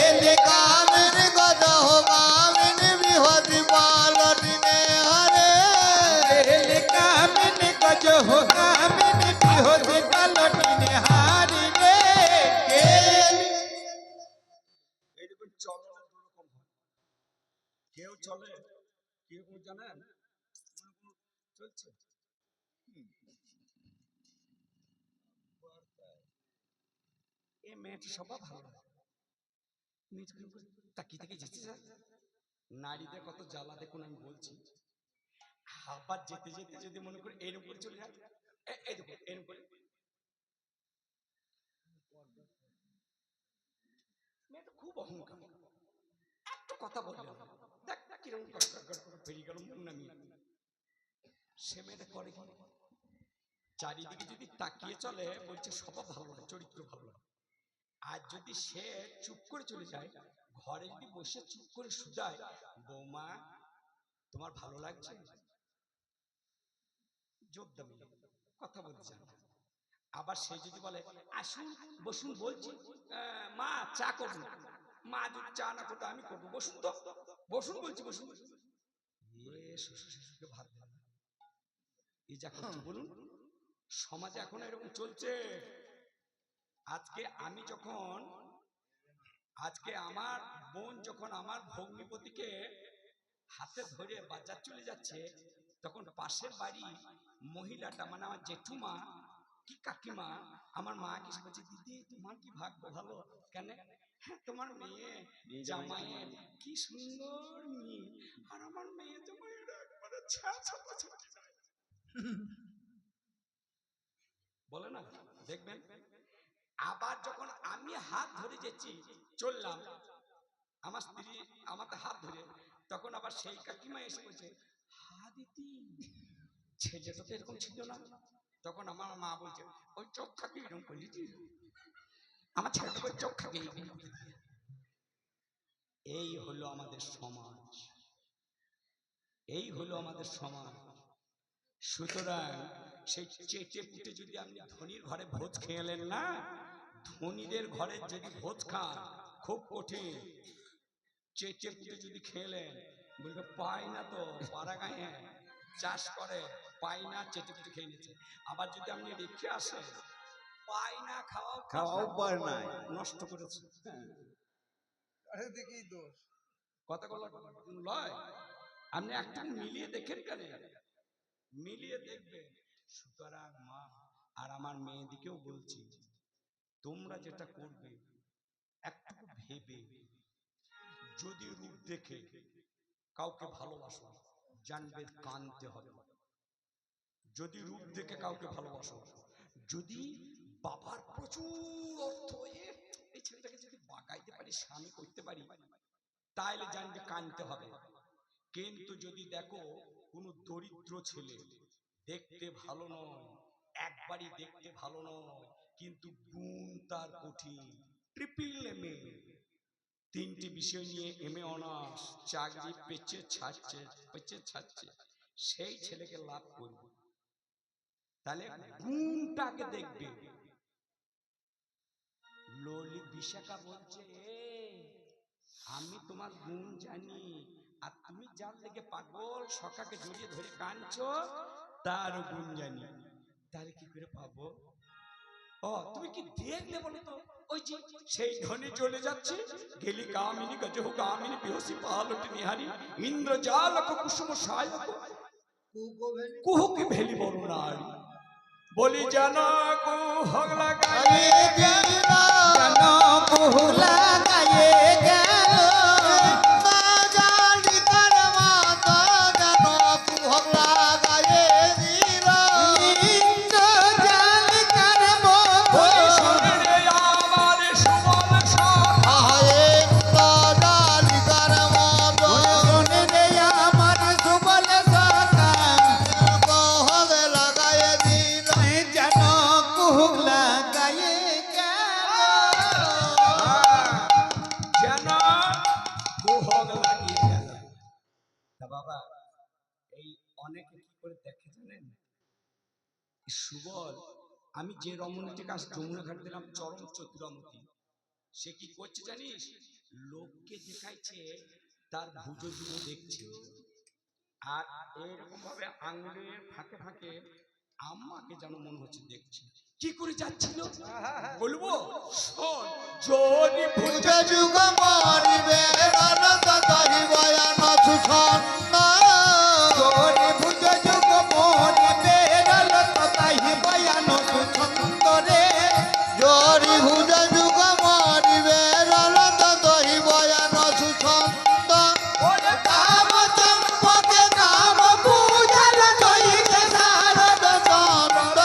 এলি কামিনী গজহ কামিনী বিহতি পালটিনে হরে, গেলি কামিনী গজহ কামিনী বিহসি পালটিনে হারি রে। গেলি এইরকম চলনে দুরকম হয়, কেউ চলে কেউ জানেন চলছে এ মেয়েটা সবাই ভালো তাকিয়ে থেকে যেতে চায়। নারীদের কত জ্বালা দেখুন, আমি বলছি। আবার যেতে যেতে যদি মনে করি এরকম করে চলে যায়, এই দেখো এরকম করে মেয়েটা খুব অহংকার, একটা কথা বললে দেখ কিরকম বেরিয়ে গেল মন নামিয়ে। সে মেয়েটা করে কি, চারিদিকে যদি তাকিয়ে চলে বলছে স্বভাব ভালো না, চরিত্র ভালো না। আর যদি সে চুপ করে চলে যায়, ঘরে যদি বসে চুপ করে শুধায়, বৌমা তোমার ভালো লাগছে, যোগ দাবি কথা বলতে চান না। আবার সে যদি বলে আসুন বসুন বলছি, মা চা করবো, মা যদি চা না করতো আমি করবো, বসুন তো বসুন বলছি বসুন, শ্বশুর শাশুড়িকে ভাত দেবে না। এই যা করছে বলুন, সমাজে এখন এরকম চলছে। আজকে আমার বোন যখন আমার ভগ্নিপতিকে হাতে ধরে বাজার চলে যাচ্ছে, তখন পাশের বাড়ি মহিলাটা মানে আমার জেঠুমা কি কাকিমা আমার মা কি বলছে, দিদি তোমার কি ভাগ্য ভালো। কেন? হ্যাঁ তোমার মেয়ে জামাইয়ের কি সুন্দর মেয়ে, আর আমার মেয়ে জামাইয়ের একবারে ছাড়াছাড়ি যায়। বলে না, দেখবেন। আবার যখন আমি হাত ধরে যেছি চললাম, আমার স্ত্রী আমাকে হাত ধরে, তখন আবার সেই কাকিমা এসে বলছে, হা দিদি ছেলেটা তো এরকম ছিল না। তখন আমার মা বলছে, ওই চোখ খাকি এরকম করলি, আমার ছেলেটা ওই চোখ খাকি। এই হলো আমাদের সমাজ, এই হলো আমাদের সমাজ। সুতরাং সেই চেটে পুটে যদি আপনি ধনীর ঘরে ভোজ খেয়ে এলেন না, ধনীদের ঘরে যদি ভোজ খান খুব কঠিন। চেটে পুটে যদি খেলেন, বলবে পাই না তো, পাড়া গায়ে চাষ করে পাই না, চেটে পুটে খেয়ে নিচ্ছে। আবার যদি আপনি রেখে আসেন, পাই না খাওয়াও পার নাই, নষ্ট করেছে। আরে দেখি দোষ কথাগুলো লয়, আপনি একটা মিলিয়ে দেখেন, কেন মিলিয়ে দেখবেন। সুতরাং মা আর আমার মেয়েদিকেও বলছি, তোমরা যেটা করবে একটু ভেবে, যদি রূপ দেখে কাউকে ভালোবাসো, জানবে কানতে হবে। যদি রূপ দেখে কাউকে ভালোবাসো, যদি বাবার প্রচুর অর্থ, এই ছেলেটাকে যদি বাগাইতে পারি, স্বামী করতে পারি, তাইলে জানবে কানতে হবে। কিন্তু যদি দেখো কোনো দরিদ্র ছেলে, দেখতে ভালো নয়, একবারই দেখতে ভালো নয়, কিন্তু গুণ তার কঠিন, ট্রিপল এমএ, 3টি বিষয় নিয়ে এমএ অনার্স, চাকরি পেছে ছাড়ছে, সেই ছেলেকে লাভ করবে। তাহলে গুণটাকে দেখবে। ললিত বিশাখা বলছে, আমি তোমার গুণ জানি, আর তুমি যার লেগে পাগল সখাকে জড়িয়ে ধরে কাঁদছো, তার গুণ জানি। তাহলে কি করে পাবো? ও তুমি কি দেখলে বলো তো? ওই যে সেই ধনে চলে যাচ্ছে, গেলি কামিনী গজহু কামিনী বিহসি পালটি নিহারি ইন্দ্রজালক কুসুম সায়ক কুহুকি ভেলি বড় নারী। বলি জানা কুহক লাগায়ে কেন বহুলা গায়ে গেল, জানি কার মাতা যেন কুহলা গায়ে দিল। ইন্দ্রজালিকার মতো শোনে রে আমার সুবল সখা, জানি কার মাতা শোনে রে আমার সুবল সখা, কুহলা গায়ে দিল। যেন বহুলা গায়ে গেল। যেন কুহক লাগিয়ে গেল। তা বাবা, এই অনেকে কি করে দেখে জানেন? সুবল, আমি যে রমণীটির কাছে যমুনা ঘাট দিলাম, চরম চতুরামতি, সে কি করছে জানিস? লোককে দেখাইছে তার ভুজো জুড়ে দেখছে, আর এরকম ভাবে আঙুলের ফাঁকে ফাঁকে আমাকে যেন মনে হচ্ছে দেখছে। কি করে যাচ্ছিল বলবো? শোন, যদি পূজা যুগ মরিবে রণত দহিবয়ান সুছন্দ। তোরে ভুজ যুগ মোরে বেরল তাহি বয়ান সুছন্দ রে। জরি পূজা যুগ মরিবে রণত দহিবয়ান সুছন্দ। কাম চম্পকে কাম পূজাল জয়িতে শারদ চন্দ।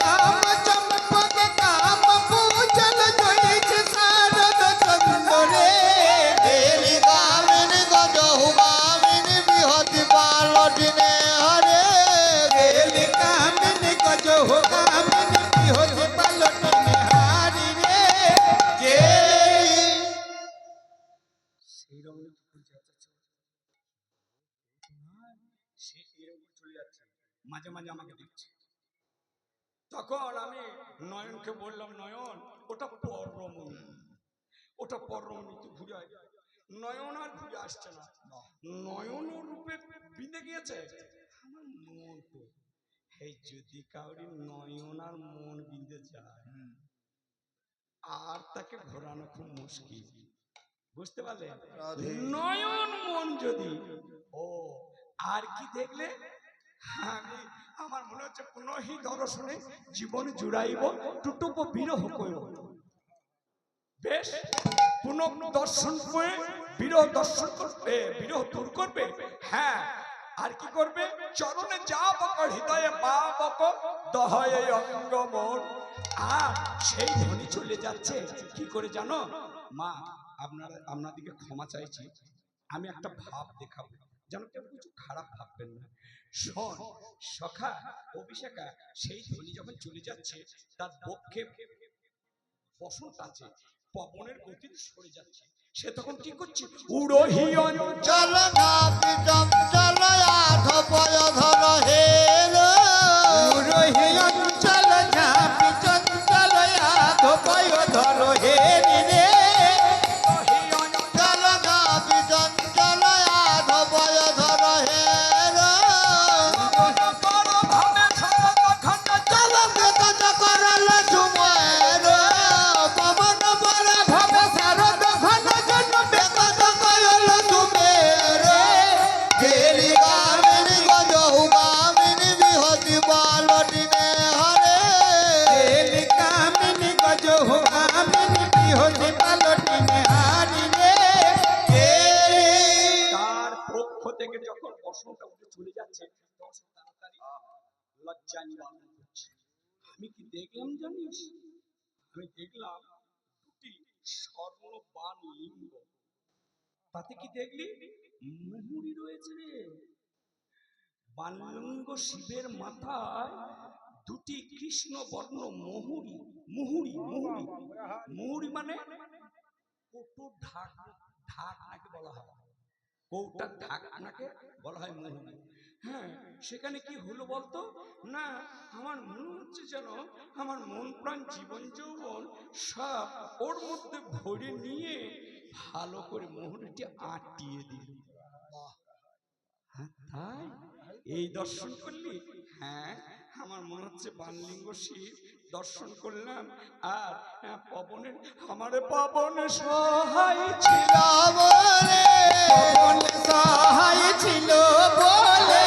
কাম চম্পকে কাম পূজাল জয়িতে শারদ চন্দ্র রে। দেলি কামিনী গজহু কামিনী বিহতি পালটিনে হরে। গেলি কামিনী গজ হো কামিনী বিহতি পালটি নিহারি রে। সেই রকম সে এরকম চলে যাচ্ছে, মাঝে মাঝে আমাকে দেখছে। তখন আমি নয়নকে বললাম, নয়ন ওটা পর রমণী, ওটা পর রমণী, তুই ঘুরে আয়। নয়ন আর ঘুরে আসছে না, নয়ন ও রূপে বিঁধে গিয়েছে আমার মন। তো এই যদি কাউরি নয়ন আর মন বিঁধে যায়, আর তাকে ঘোরানো খুব মুশকিল। বুঝতে পারলে? রাধে। নয়ন মন যদি, ও আর কি দেখলে? আমি আমার মনে হচ্ছে পুনহি দর্শনে জীবন জুড়াইব টুটুপ বিরহ কইব। বেশ, পুনঃ দর্শন করে বিরহ দর্শন করবে, বিরহ দূর করবে। হ্যাঁ, আর কি করবে? চরণে যা বক হৃদয়ে পা বক দহয়ে অঙ্গ মন। আর সেই ধ্বনি চলে যাচ্ছে কি করে জানো মা? আপনাদেরকে ক্ষমা চাইছি, আমি একটা ভাব দেখাবো, যেন কেউ কিছু খারাপ ভাববেন না। শোন সখা অভিষেকা, সেই ধ্বনি যখন চলে যাচ্ছে তার পক্ষে বসন্ত আছে, পবনের গতি সরে যাচ্ছে, সে তখন কি করছে? উড়হি চল নাপি চঞ্চল আধ পয় ধর হে রহি অঞ্চল ঝাঁপি চঞ্চল আধ পয় ধর হে রে চল নাপি চঞ্চল আধ পয় ধর হে চল বেকত করল সুময়ের পবন বর ভব শারদ ঘন জন বেকত করল সুমের গেলি গামিনী গজহু গামিনী বিহতি বালটিনে হরে বেলি কামিনী গজ হো কামিনী বিহতি পালটিনে হারিনে তার পক্ষ থেকে যখন বসন্তটা উঠে চলে যাচ্ছে তখন সে তাড়াতাড়ি লজ্জা নিবারণ করছে। আমি কি দেখলাম জানিস? আমি দেখলাম দুটি স্বর্ণবান লিঙ্গ। তাতে কি দেখলি? মুহুরি রয়েছে রে। বানলিঙ্গ শিবের মাথায় দুটি কৃষ্ণ বর্ণ মুহুরি। মুহুরি মুহুরি মুহুরি মানে কৌটোর ঢাক, ঢাক নাকি বলা হয়, কৌটার ঢাক নাকি বলা হয় মুহুরি। হ্যাঁ, সেখানে কি হলো বলতো? না, আমার মনে হচ্ছে যেন আমার মন প্রাণ জীবন যৌবন সব ওর মধ্যে ভরে নিয়ে ভালো করে মুহুরিটি আটিয়ে দিল। হ্যাঁ, তাই এই দর্শন করলি? হ্যাঁ, আমার মনে হচ্ছে বানলিঙ্গ শিব দর্শন করলাম। আর পবনের আমারে পবন সহায় ছিল বলে পবন সহায় ছিল বলে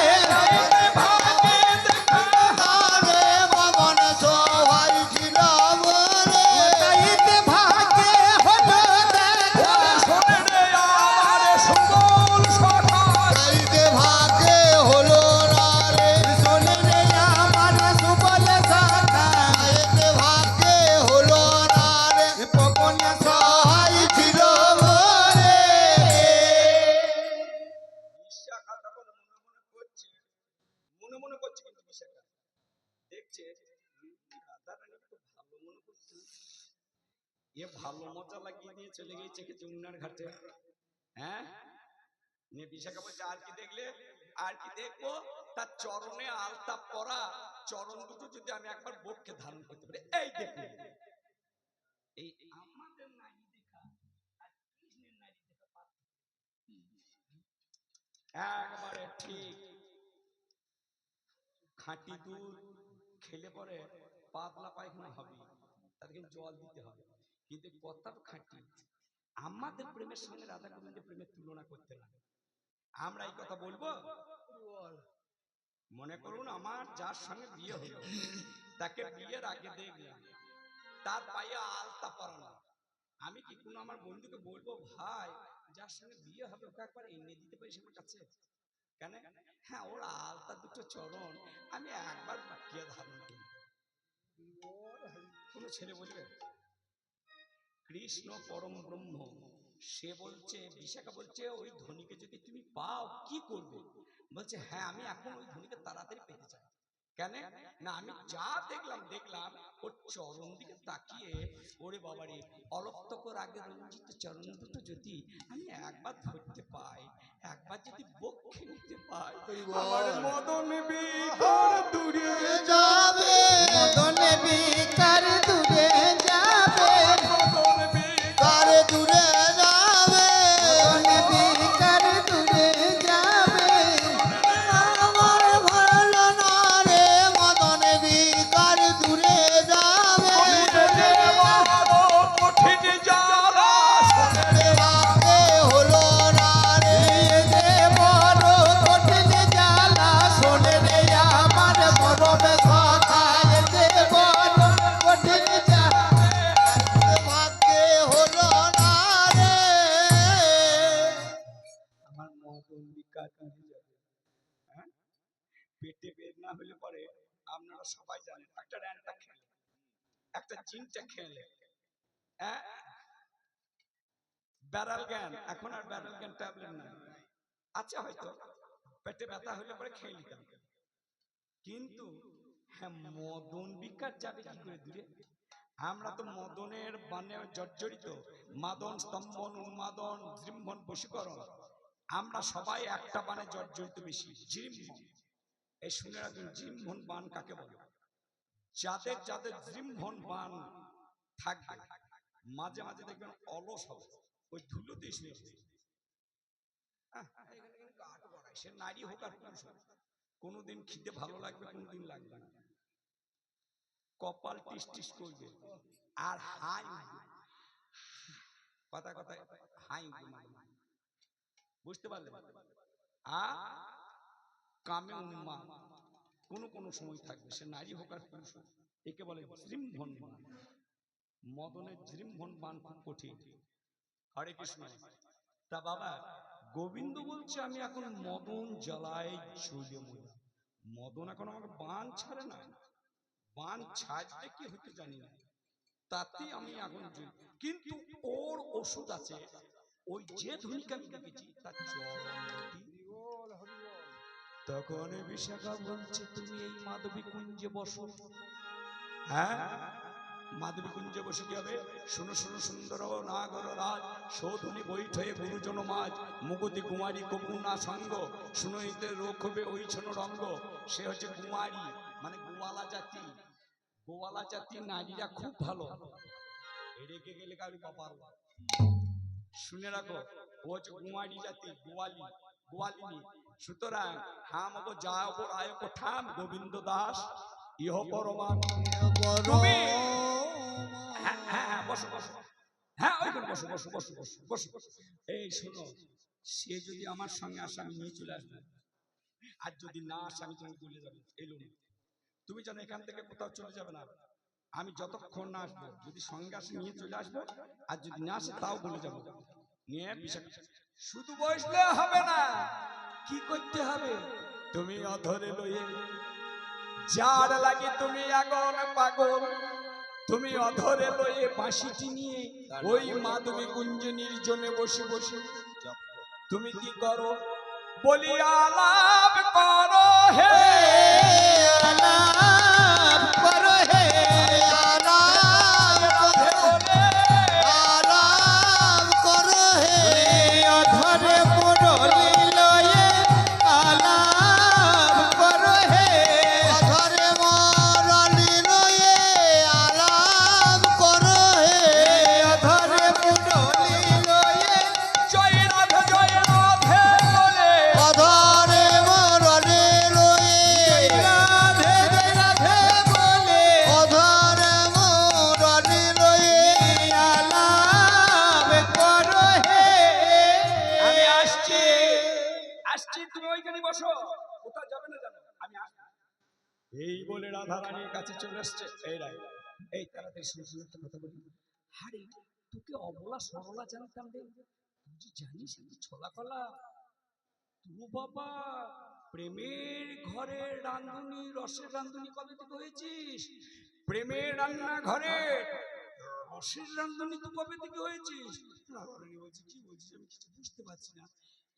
ভাগে দেখা তারে পবন সহায় ছিল বলে তাইতে ভাগে হলো দেখা শোনে রে আমারে সুগল সকাল। তাইতে ভাগে হলো না রে শোনে রে আমার সুবল শাখা তাইতে ভাগে হলো না রে পবন সহায় ছিল বলে বিশাখা তখন মনে মনে করছে কিন্তু বিশাখা দেখছে রাধারানী খুব ভালো মনে করছে, এ ভালো মজা লাগিয়ে দিয়ে চলে গিয়েছে কি যমুনার ঘাটে। হ্যাঁ, নিয়ে বিশাখা বলছে আর কি দেখলে? আর কি দেখবো? তার চরণে আলতা পরা চরণ দুটো যদি আমি একবার বক্ষে ধারণ করতে পারি। এই দেখুন, এই আমাদের নারী দেখা আর কৃষ্ণের নারী দেখা পার্থক্য একবারে ঠিক। খাঁটি দুধ খেলে পরে পাতলা পায়খানা হবে, তাদেরকে জল দিতে হবে, কিন্তু কথাটা খাঁটি। আমাদের প্রেমের সঙ্গে রাধা গোবিন্দের প্রেমের তুলনা করতে না। আমরা এই কথা বলবো? মনে করুন আমার যার সঙ্গে বিয়ে হলো, তাকে বিয়ের আগে দেখলাম তার পায়ে আলতা পরানো, আমি কি কোনো আমার বন্ধুকে বলবো ভাই যার সঙ্গে বিয়ে হবে ওকে একবার এনে দিতে পারিস আমার কাছে? কেন? হ্যাঁ, ওর আলতা দুটো চরণ আমি একবার বুকে ধারণ করি। কোনো ছেলে বলবে? কৃষ্ণ পরম ব্রহ্ম, সে বলছে, বিশাখা বলছে ওই ধনীকে যদি তুমি পাও কি করবে? বলছে হ্যাঁ, আমি এখন ওই ধনীকে তাড়াতাড়ি পেতে চাই। কেন? না, আমি যা দেখলাম ওর চরণ দিকে তাকিয়ে, ওরে বাবারে অলক্তকর আগে রঞ্জিত চরণ দুটো যদি আমি একবার ধরতে পাই, একবার যদি বক্ষে নিতে পাই, আমার মদন বিকার দূরে যাবে মদন বিকার দূরে যাবে মদন বিকার তারে দূরে যাবে মদন বিকার দূরে যাবে আমার ভালো না রে মদন বিকার দূরে যাবে কঠিন জ্বালা রে ভাগে হলো না রে এই যে বড় কঠিন জ্বালা শোনে রে পেটে বেদনা হলে পরে আপনারা সবাই জানেন একটা র্যানটা খেলে, একটা জিনটা খেলে, হ্যাঁ, ব্যারাল জ্ঞান, এখন আর ব্যারাল জ্ঞান ট্যাবলেট নাই, আচ্ছা হয়তো পেটে ব্যথা হলে পরে খেয়ে নিতাম, কিন্তু হ্যাঁ মদন বিকার যাবে কি করে দূরে? আমরা তো মদনের বানে জর্জরিত, মাদন স্তম্ভন উন্মাদন জৃম্ভন বশীকরণ, আমরা সবাই একটা বানে জর্জরিত বেশি, জৃম্ভন। এই শুনে রাখুন জৃম্ভন বান কাকে বলে? যাদের যাদের জৃম্ভন বান থাকবে মাঝে মাঝে দেখবেন অলস হবে, ওই ধুলোতেই শুয়ে পড়ে। সে নারী হোক আর পুরুষ হোক, কোনোদিন খিদে ভালো লাগবে, কোনোদিন লাগবে না, কপাল টিস টিস করবে আর হাই উঠবে, কথা কথায় হাই উঠবে, বুঝতে পারলে? কামে উন্মাদ কোনো কোনো সময় থাকবে, সে নারী হোক আর পুরুষ হোক, একে বলে জৃম্ভন বান। মদনের জৃম্ভন বান খুব কঠিন। হরে কৃষ্ণ। তা বাবা গোবিন্দ বলছে আমি এখন মদন জ্বালায় জ্বলে মরি, মদন এখন আমাকে বান ছাড়ে না, বান ছাড়লে কি হতে জানি না, তাতে আমি এখন কিন্তু ওর ওষুধ আছে, ওই যে ধনিক আমি দেখেছি তার তখন বিশাখা বলছে তুমি এই মাধবী কুঞ্জে বসো। হ্যাঁ মাধবী কুঞ্জে বসে কি হবে? শুনো শুনো সুন্দর নাগর রাজ সৌধনী বৈঠে গুরুজন মাঝ মুগতি কুমারী কপুনা সঙ্গ শুনইতে রোগ হবে ওই ছোন রঙ্গ। সে হচ্ছে কুমারী মানে গোয়ালা জাতি, গোয়ালা জাতি নারীরা খুব ভালো, রেখে গেলে কাউরি বাবার শুনে রাখো, ও হচ্ছে কুমারী জাতি, গোয়ালি গোয়ালিনী। সুতরাং হাম গো যাবো রায় ঠাম গোবিন্দ দাস ইহ পরমান। তুমি হ্যাঁ হ্যাঁ বসো বসো, হ্যাঁ ওইখানে বসো বসো বসো বসো বসো বসো। এই শোনো, সে যদি আমার সঙ্গে আসে আমি নিয়ে চলে আসবো, আর যদি না আসে আমি তোমাকে চলে যাবো। এলো না, তুমি যেন এখান থেকে কোথাও চলে যাবে না, আমি যতক্ষণ না আসবো, যদি সঙ্গে আসে নিয়ে চলে আসবো, আর যদি না আসে তাও বলে যাবো নিয়ে বিষয়। শুধু বসলে হবে না, কি করতে হবে? তুমি অধরে লয়ে যার লাগে তুমি আগুন পাগল, তুমি অধরে লয়ে বাঁশিটি নিয়ে ওই মাধবী কুঞ্জ নির্জনে বসে বসে তুমি কি করো? বলি আলাপ করো হে, আলাপ করো হে, আলাপ করো হে, অধরে মুরলি লয়ে আলাপ করো হে, অধরে মুরলি লয়ে আলাপ করো হে, অধরে মুরলি লয়ে জয় রাধে বলে অধরে মুরলি লয়ে রাধে রাধে বলে অধরে মুরলি লয়ে আলাপ করো হে। আমি আসছি আসছি, তুমি ওইখানে বসো, কোথাও যাবে না জানো, আমি আসছি। এই বলে রাধা রানীর কাছে চলে আসছে। এই রাই, এই তাড়াতাড়ি শুনে শুনে একটা কথা বলি। আরে তোকে অবলা সরলা জানতাম রে, তুই যে জানিস আমি ছলা কলা, তু বাবা প্রেমের ঘরে রাঁধুনি রসের রাঁধুনি কবে থেকে হয়েছিস? প্রেমের রান্না ঘরে রসের রাঁধুনি তুই কবে থেকে হয়েছিস? রাধারানী বলছে কি বলছিস আমি কিছু বুঝতে পারছি না,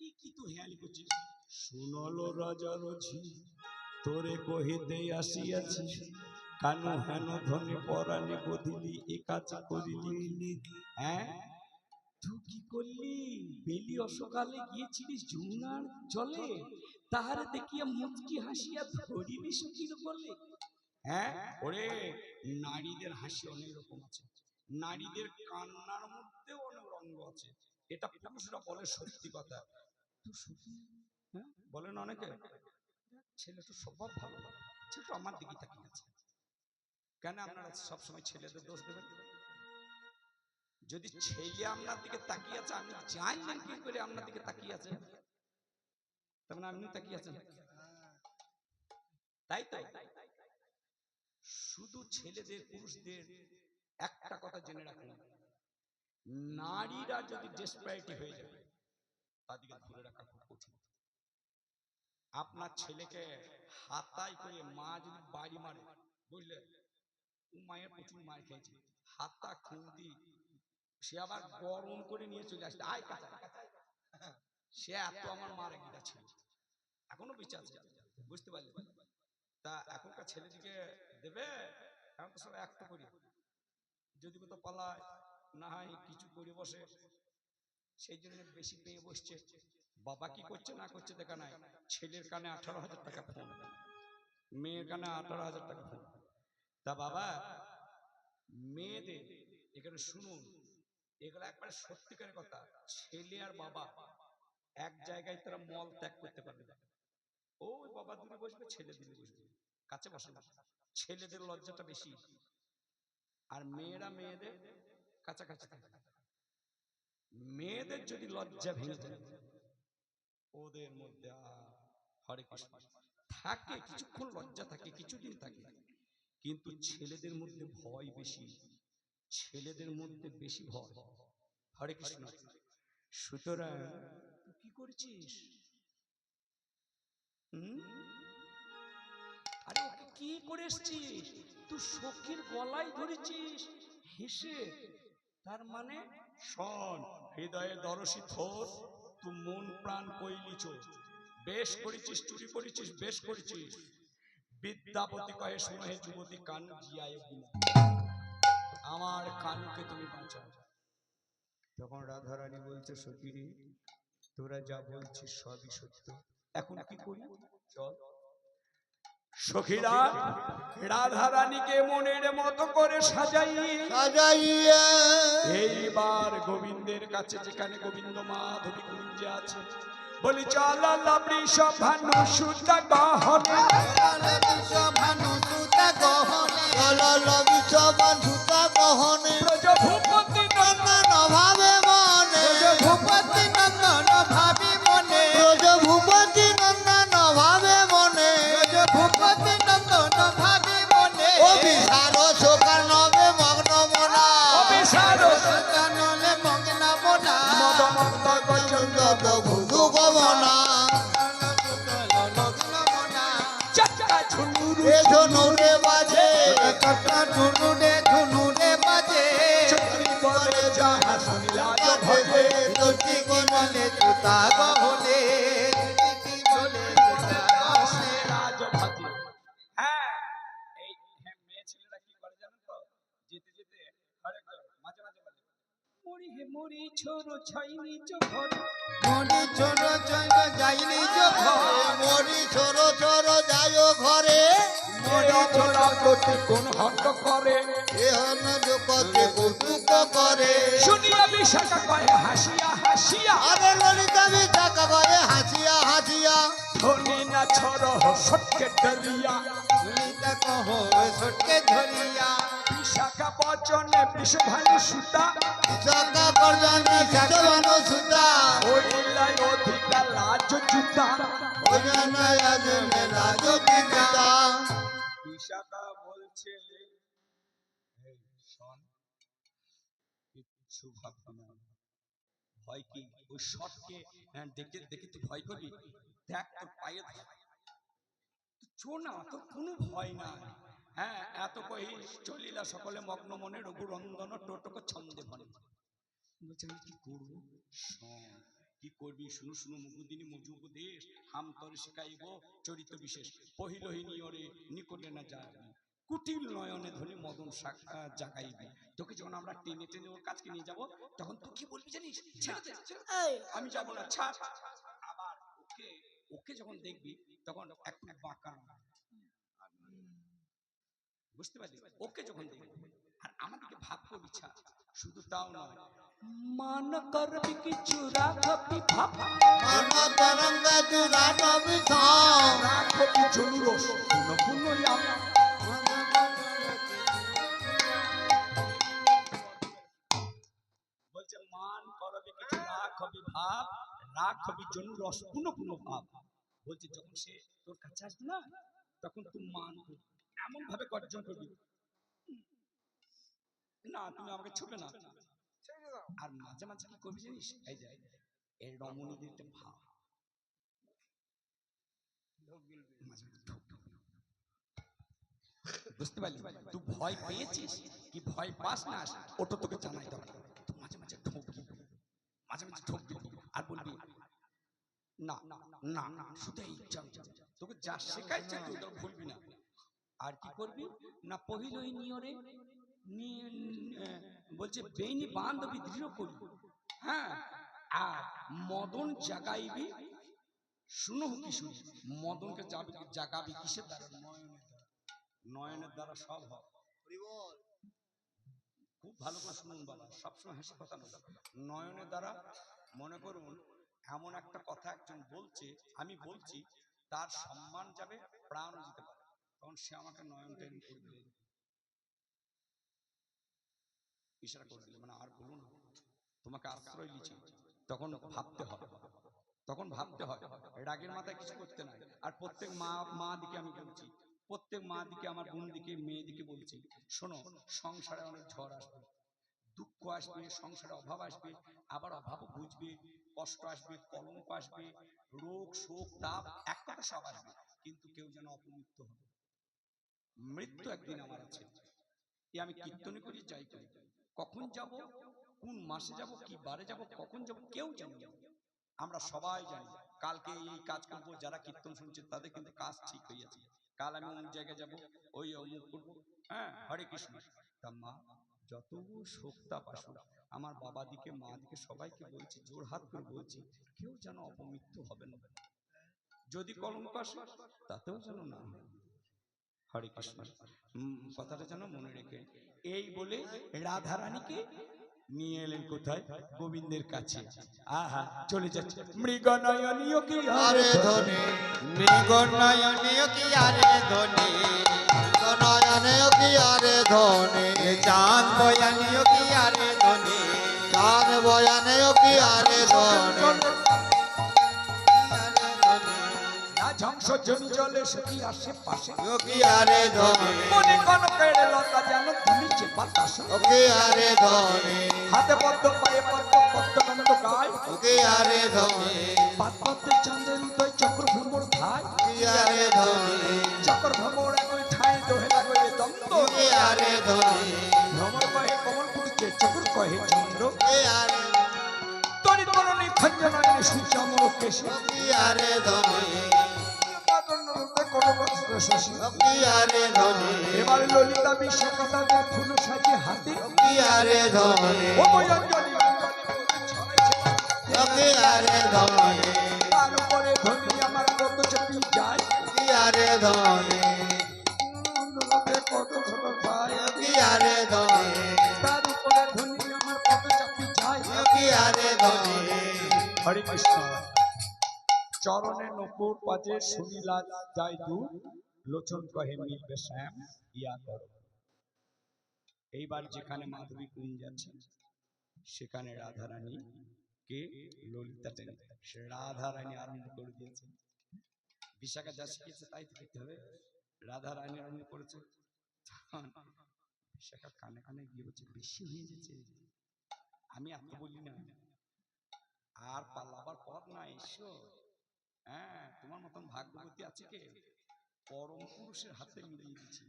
এই কি তুই হেয়ালি করছিস? শুনলো রাজা রঝি তোরে কহিতে আসিয়াছি, কানু হেন ধনে পরাণে বদিলি এ কাজ করিলি। হ্যাঁ তুই কি করলি? বেলি অসকালে গিয়েছিলিস যমুনার জলে, তাহারে দেখিয়া মুচকি হাসিয়া ধরিলি সখীর বলে। হ্যাঁ ওরে, নারীদের হাসি অনেক রকম আছে, নারীদের কান্নার মধ্যে অনেক রঙ আছে, এটা পুরুষরা বলে সত্যি কথা। তুই সত্যি হ্যাঁ বলেন অনেকে, ছেলেটা স্বভাব ভালো, ছেলেটা আমার দিকে তাকিয়ে আছে। কেন আপনারা সবসময় ছেলেদের দোষ দেবেন? যদি ছেলে আপনার দিকে তাকিয়ে আছে, আমি জানলেন কি করে আপনার দিকে তাকিয়ে আছে, তার মানে আপনি তাকিয়ে আছেন, তাই তাই শুধু ছেলেদের পুরুষদের একটা কথা জেনে রাখুন, নারীরা যদি ডেসপারেটি হয়ে যাবে তাদেরকে ধরে রাখা খুব কঠিন। আপনার ছেলেকে হাতায় করে মা যদি বাড়ি মারে, বুঝলে, ও মায়ের প্রচুর মার খেয়েছে, হাতা খুন্তি, সে আবার গরম করে নিয়ে চলে আসছে, আয় কাঁচা কাঁচা, সে এত আমার মার গিটা ছিল, এখনো বিচার আছে, বুঝতে পারলে? তা এখনকার ছেলেদিকে দেবে, এখন তো সব একটা করি, যদি কোথাও পালায় না হয় কিছু করে বসে, সেই জন্য বেশি পেয়ে বসছে। বাবা কি করছে না করছে দেখা নাই, ছেলের কানে 18,000 টাকা ফোন, মেয়ের কানে 18,000 টাকা ফোন। তা বাবা, মেয়েদের এখানে শুনুন, এগুলো একবারে সত্যিকারের কথা, ছেলে আর বাবা এক জায়গায় তারা মল ত্যাগ করতে পারবে না। ওই বাবা দূরে বসবে, ছেলে দূরে বসবে, কাছে বসে না। ছেলেদের লজ্জাটা বেশি, আর মেয়েরা মেয়েদের কাছাকাছি থাকে। মেয়েদের যদি লজ্জা ভেঙে যায়, ওদের মধ্যে হরে কৃষ্ণ থাকে, কিছুক্ষণ লজ্জা থাকে, কিছুদিন থাকে, কিন্তু ছেলেদের মধ্যে ভয় বেশি, ছেলেদের মধ্যে বেশি ভয়। হরে কৃষ্ণ। সুতরাং তুই কি করছিস? আরে ওকে কি করে এসছিস? তুই সখীর গলায় ধরেছিস হেসে, তার মানে শোন, হৃদয়ে দরশী থোর, তুই মন প্রাণ কইলিছ, বেশ করেছিস, চুরি করেছিস, বেশ করেছিস। বিদ্যাপতি কহে শুনো হে যুবতী, কান জিয়ায় বিনা, আমার কানুকে তুমি বাঁচাও। তখন রাধারানী বলছে, সখীরে তোরা যা বলছিস সবই সত্য, এখন কি করি? চল। সখীরা রাধারানীকে মনের মতো করে সাজাইয়া এইবার গোবিন্দের কাছে, যেখানে গোবিন্দ মাধবী কুঞ্জে আছে, বলি চল বৃষভ ভানু সুতা গহনে, ভানু সুতা গহনে, চল বিশ্ববান সুতা গহনে, ব্রজ ভূপতি নন্দন ভাবে মনে, ভূপতি নন্দন ভাবি মনে, ব্রজ ভূপতি নন্দন ভাবে মনে, ভূপতি নন্দন ভাবি মনে, ও বিহার শোকার নবে মগ্ন মনা, অবিসার কানলে মগ্ন মনা, মদ মন্দ গজন্দ বধু গমনা, লগ্ন মনা, চাকা ঝুনুরু এ ধনুরে বাজে, কটা ধনুরে বাজে, চক্রি বলে যাহা শুনিলা ভজে, লক্ষ্মী বলে তুতা গহলে, বলে তুতা গহলে। রাজ ভাজে। হ্যাঁ, এই মেয়ে ছেলেরা কি করে জানেন তো? যেতে যেতে মাঝে মাঝে বলে, মরি হে মরি ছোড়ো ছাই নিজ ঘর, মনি ছোট চৈব যাইনি যখন, মরি ছোড়ো ছোড়ো যায়ো ঘরে, মরি ছোড়া প্রতি কোন হট করে, এহন জগতে কৌতুক করে, শুনিয়া বিশাখা কয়ে হাসিয়া হাসিয়া, আরে ললিতা বিশাখা গয়ে হাসিয়া হাসিয়া, ধনি না ছড় সটকে ডলিয়া, ললিতা কহ সটকে ধরিয়া, বিশাখা বচনে বিষভানু সুতা, বিশাখা গর্জনে বিশ্ববানু সুতা, ওইলাই অধিকা লাজ জুতা, ওজনায় আজনে লাজ পিতা, বিশাখা বলছে, এই শোন, কিচ্ছু ভাববি না, ভয় কি? ওই শটকে দেখে দেখে তুই ভয় করবি? দেখ তোর পায়ে ধর, চো না, তোর কোনো ভয় না। হ্যাঁ, এত কহি চলিলা সকলে মগ্ন মনে, রঘুরন্দন টোটক ছন্দে বলে। বলছে আমি কি করবো? শোন, কি করবি শুনু শুনু মুগুদিনী মজু উপদেশ, হাম তরে শিখাইব চরিত্র বিশেষ, পহিলহি নিয়রে নিকটে না যাবি, কুটিল নয়নে ধনি মদন জাগাইবি। তোকে যখন আমরা টেনে টেনে ওর কাছকে নিয়ে যাব, তখন তুই কি বলবি জানিস? ছেড়ে দে, ছেড়ে দে। আমি যাবো না, ছাড়। আবার ওকে ওকে যখন দেখবি তখন একটু বাঁকা, বুঝতে পারলি? ওকে যখন দেখবি, আর আমাদেরকে ভাব করবি, ছাড়। শুধু তাও নয়, মান করবি কিছু রাখবি ভাব, মন তরঙ্গ দুরাট বিধান, রাখবি জনুরস পুনঃ পুনঃ ইয়াম। বলছে মান করবি কিছু রাখবি ভাব, রাখবি জনুরস পুনঃ পুনঃ ভাব। বলছে যখন সে তোর কাছে আসবে না, তখন তুই মান করবি, এমন ভাবে গর্জন করবি, না তুমি আমাকে ছুবে না। আর মাঝে মাঝে কি করবি জানিস? এই যে এই রমণীদের একটা ভাব, মাঝে মাঝে ঢোক ঢোক। বুঝতে পারলি? তুই ভয় পেয়েছিস কি ভয় পাস না, ওটা তোকে জানাইতে হবে। তুই মাঝে মাঝে ঢোকবি, মাঝে মাঝে ঢোকবি আর বলবি না না না, শুধু এই তোকে যা শেখাইছে তুই ওটা ভুলবি না। আর কি করবি না, পহিলই নিয়রে বলছে বেইনি বান্ধবী দৃঢ় করবি। হ্যাঁ, আর মদন জাগাইবি, শুনো কি শুনি, মদনকে জাগাবি কিসের দ্বারা? নয়নের দ্বারা। নয়নের দ্বারা সব হয়। খুব ভালো করে শুনুন বাবা, সবসময় হাসি কথা নয়। নয়নের দ্বারা মনে করুন এমন একটা কথা একজন বলছে, আমি বলছি, তার সম্মান যাবে, প্রাণও যেতে পারে, তখন সে আমাকে নয়ন টেন করে দিলে, ইশারা করে দিলে, মানে আর বলুন তোমাকে আশ্রয় দিচ্ছি, তখন ভাবতে হবে, তখন ভাবতে হবে, রাগের মাথায় কিছু করতে নাই। আর প্রত্যেক মা দিকে আমি বলছি, প্রত্যেক মা দিকে, আমার বোন দিকে, মেয়ে দিকে বলছি, শোনো, সংসারে অনেক ঝড় আসবে, দুঃখ আসবে, সংসারে অভাব আসবে, আবার অভাবও বুঝবে, কষ্ট আসবে, কলঙ্ক আসবে, রোগ শোক তাপ, এক কথা সব আসবে, কিন্তু কেউ যেন অপমৃত্যু হবে। মৃত্যু একদিন আমার আছে, আমি কীর্তনে করি, যাই করি, কখন যাব, কোন মাসে যাব, কি বারে যাব, কখন যাব, কেউ জানি না। আমরা সবাই জানি কালকে এই কাজ করবো, যারা কীর্তন শুনছে তাদের কিন্তু কাজ ঠিক হয়ে আছে, কাল আমি অমুক জায়গায় যাবো, ওই অমুক করবো। হ্যাঁ, হরে কৃষ্ণ। তা মা যত শোকতাপ আসুক, আমার বাবা দিকে, মা দিকে সবাইকে বলছি, জোর হাত করে বলছি, কেউ যেন অপমৃত্যু হবে না, যদি কলঙ্ক আসে তাতেও যেন না হয়। হরে কৃষ্ণ, কথাটা যেন মনে রেখে। এই বলে রাধারানীকে নিয়ে এলেন কোথায়? গোবিন্দের কাছে। আহা, চলে যাচ্ছে। মৃগনয়নীয় কি আরে ধনে, মৃগনয়নীয় কি আরে ধনে, নয়নেও কি আরে ধনে, চাঁদ বয়ানীয় কি আরে ধনে, কান বয়ানেও কি আরে ধনে, ঝংস জমি জলে সখী আশেপাশে, কি আরে ধনে, মনে কনকের লতা যেন দুলিছে বাতাসে, কি আরে ধনে, হাতে পদ্ম, পায়ে পদ্ম, পদ্মবন্ধ গায়, কি আরে ধনে, পাত পদ্মে চাঁদের উদয়, চক্র ভ্রমর ধায়, কি আরে ধনে, চক্র ভ্রমর একই ঠায় দোহে লাগে দ্বন্দ্ব, কি আরে ধনে, ভ্রমর কহে কমল ফুটছে, চক্র কহে চন্দ্র, কি আরে, তরি তরণী খঞ্জনয়নে সূর্য অমর কেশে, কি আরে ধনে, কি আরে ধনে, এবার ললিতা বিশ্বকথা যে ফুল সাজে হাতে, কি আরে ধনে, ও অঞ্জলি কি আরে ধনে, তার উপরে ধনী আমার কত চাপি যায়, কি আরে ধনে, কত ছোট ভাই, কি আরে ধনে, তার উপরে ধনী আমার কত চাপি যায়, কি আরে ধনে। হরে কৃষ্ণ। চরণে নকুর পাজে শুনিলা যাই দূর, লোচন কহে মিলবে শ্যাম ইয়া কর। এইবার যেখানে মাধবী কুঞ্জ আছে, সেখানে রাধারানী কে ললিতা টেনে, সে রাধারানী আরম্ভ করে দিয়েছে। বিশাখা যা শিখেছে তাই তো দেখতে হবে, রাধারানী আরম্ভ করেছে। বিশাখা কানে কানে গিয়ে বলছে, বেশি হয়ে গেছে, আমি এত বলি না, আর পাল্লাবার পথ না, এসো। হ্যাঁ, তোমার মতন ভাগ্যবতী আছে কে? পরম পুরুষের হাতে মিলিয়ে দিচ্ছি।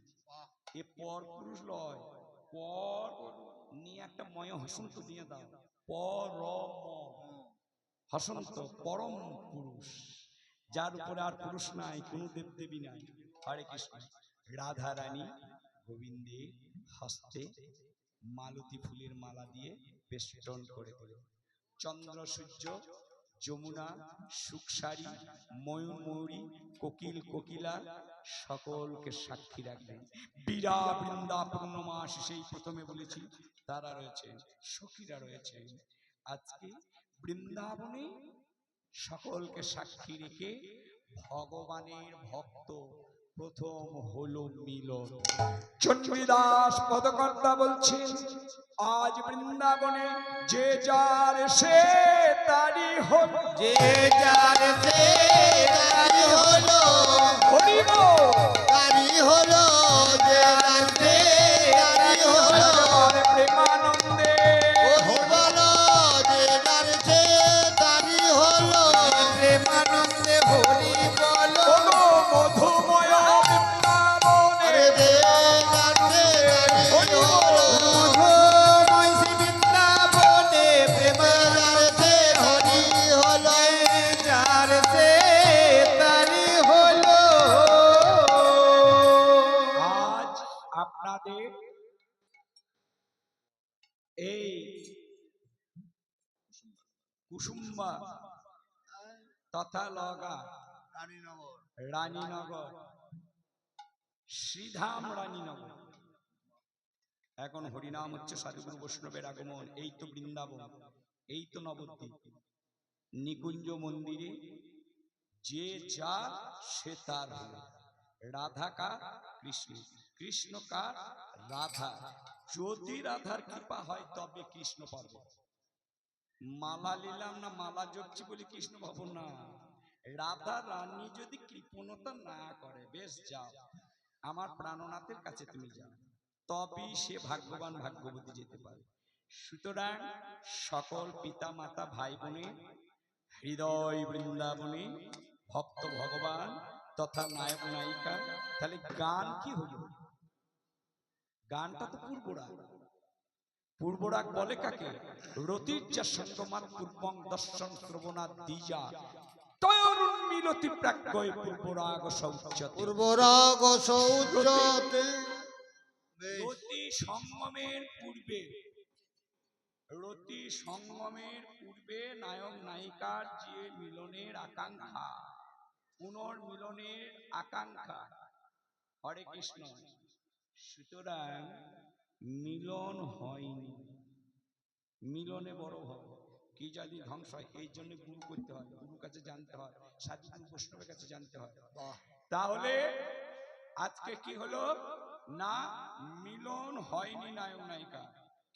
এ পর পুরুষ লয়, পর নিয়ে একটা ময় হসন্ত দিয়ে দাও, পরম হসন্ত, পরম পুরুষ, যার উপরে আর পুরুষ নাই, কোনো দেবদেবী নাই। হরে কৃষ্ণ। রাধা রানী গোবিন্দের হস্তে মালতী ফুলের মালা দিয়ে বেষ্টন করে দিল। চন্দ্র সূর্য, যমুনা, সুখসারী, ময়ূর ময়ূরী, কোকিল কোকিলা সকলকে সাক্ষী রাখবেন। বীরা বৃন্দা পূর্ণমাস, সেই প্রথমে বলেছি, তারা রয়েছেন, সখীরা রয়েছেন। আজকে বৃন্দাবনে সকলকে সাক্ষী রেখে ভগবানের ভক্ত প্রথম হলো মিলন। চণ্ডীদাস পদকর্তা বলছেন, আজ বৃন্দাবনে যে যার সে তারি হল, যে যার সে তারি হলো, হরি গো, তারি হলো, যে যার সে তারি হলো, একেবারে প্রেমানন্দে ওহি বলো, যে যার সে তারি হলো, প্রেমানন্দে হরি বলো, ও গো মধু আমাদের এই কুসুম্বা তথা লগা রানীনগর রানীনগর শ্রীধাম রানীনগর এখন হরিনাম হচ্ছে সাধুগুরু বৈষ্ণবের আগমন। এই তো বৃন্দাবন, এই তো নবদ্বীপ। নিকুঞ্জ মন্দিরে যে যা সে তার হলো। রাধা কার? কৃষ্ণ। কৃষ্ণ কার? রাধা। যদি রাধার কৃপা হয় তবে কৃষ্ণ পাবো। মালা নিলাম না, মালা জপছি বলে কৃষ্ণ পাবো না। রাধা রানী যদি কৃপণতা না করে, বেশ যাও আমার প্রাণনাথের কাছে তুমি যাও, তবেই সে ভাগ্যবান ভাগ্যবতী যেতে পারে। সুতরাং সকল পিতা মাতা ভাই বোনে হৃদয় বৃন্দাবনে ভক্ত ভগবান তথা নায়ক নায়িকা, তাহলে গান কি হলো? গানটা তো পূর্বরাগ। পূর্বরাগ বলে কাকে? রতির্যা সঙ্গমাত পূর্বং দর্শন শ্রবণাৎ দ্বিজা তয়োরুন্মিলতি প্রাজ্ঞয় পূর্বরাগ শৌচ্যতে। পূর্বরাগ শৌচতে রতি সঙ্গমের পূর্বে, রতি সঙ্গমের পূর্বে নায়ক নায়িকার যে মিলনের আকাঙ্ক্ষা, পুনর্মিলনের আকাঙ্ক্ষা। হরে কৃষ্ণ। সুতরাং মিলন হয়নি, মিলনে বড় হয় কি জানি ধ্বংস হয়। এই জন্য গুরু করতে হয়, গুরু কাছে জানতে হয়, সাধু গুরু বৈষ্ণবের কাছে জানতে হয়। তাহলে আজকে কি হলো না, মিলন হয়নি নায়ক নায়িকা,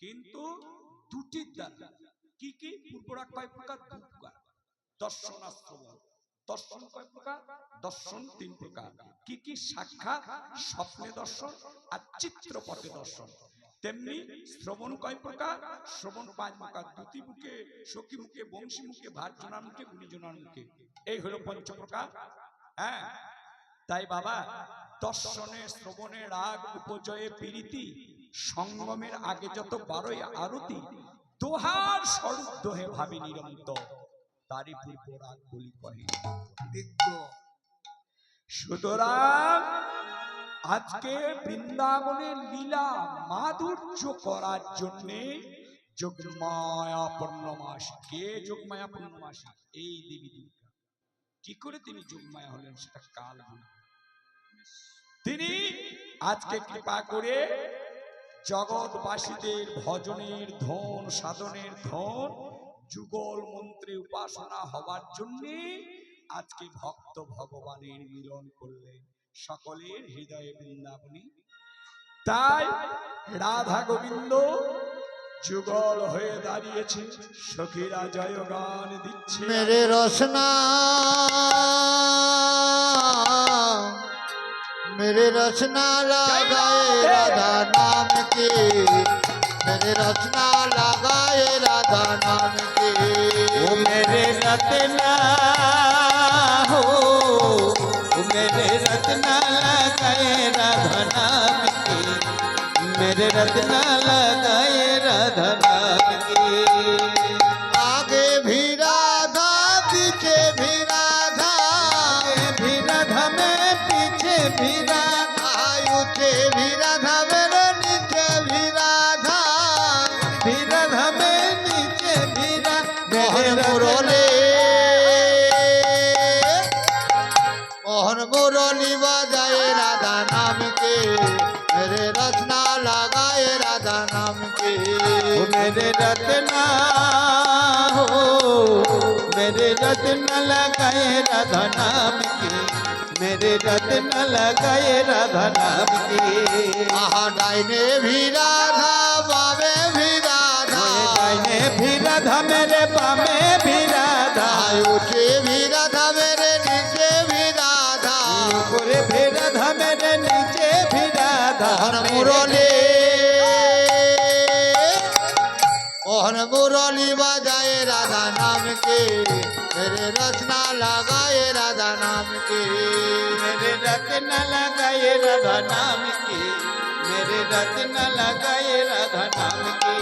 কিন্তু দুটির দ্বারা। কি কি? পূর্বরাগ কয় প্রকার? দু প্রকার। দর্শনাশ্রবণ। দর্শন কয় প্রকার? দর্শন তিন প্রকার। কি কি? সাক্ষাৎ, স্বপ্নে দর্শন আর চিত্রপটে দর্শন। তেমনি শ্রবণ কয় প্রকার? শ্রবণ পাঁচ প্রকার। দ্যুতি মুখে, সখী মুখে, বংশী মুখে, ভার্জনার মুখে, গুণীজনার মুখে। এই হলো পঞ্চ প্রকার। হ্যাঁ, তাই বাবা দর্শনে শ্রবণে রাগ উপজয়ে প্রীতি, সঙ্গমের আগে যত 12ই আরতি, দোহার স্বরূপ দোহে ভাবি নিরন্তর, তারই পূর্ব রাগ বলি কহে। দিগ্গ। সুতরাং আজকে বৃন্দাবনের লীলা মাধুর্য করার জন্য যোগমায়া পূর্ণমাসী। কে যোগমায়া পূর্ণমাসী? এই দেবী দুর্গা। কি করে তিনি যোগমায়া হলেন সেটা কাল বলবে। তিনি আজকে কৃপা করে জগৎবাসীদের ভজনের ধন, সাধনের ধন, যুগল মন্ত্রে উপাসনা হবার জন্য আজকে ভক্ত ভগবানের মিলন করলেন সকলের হৃদয়ে বৃন্দাবনী। তাই রাধা গোবিন্দ যুগল হয়ে দাঁড়িয়েছে, সখীরা জয় গান দিচ্ছে। मेरे रसना मेरे रचना लगाए राधा नाम के, मेरे रचना लगाए राधा नाम के। ओ मेरे रत्ना हो, ओ मेरे रत्ना लगाए राधा नाम के, मेरे रत्ना लगाए राधा नाम के। आगे भी राधा पीछे भी राधा, आगे भी राधा में पीछे भी राधा, ऊंचे भी राधा मेरे नीचे भी राधा, भी राधा में नीचे भी राधा। मोहन मुरली मोहन मुरली बजाए राधा नाम के, मेरे रचना लगाए राधा नाम के। ओ मेरे रत्ना हो, मेरे रत्ना लगाए राधा नाम के, मेरे रत्ना लगाए राधा नाम के। आहा डाइने भी राधा बाबे भी राधा, दाहिने भी राधा मेरे बामे भी राधा, ऊंचे भी राधा मेरे नीचे भी राधा, ऊपर भी राधा मेरे नीचे भी राधा। मोहन मुरली मोहन मुरली बजाए राधा नाम के, मेरे रचना लगाए राधा नाम के। मेरे रत्ना लगाए राधा नाम की, मेरे रत्ना लगाए राधा नाम की।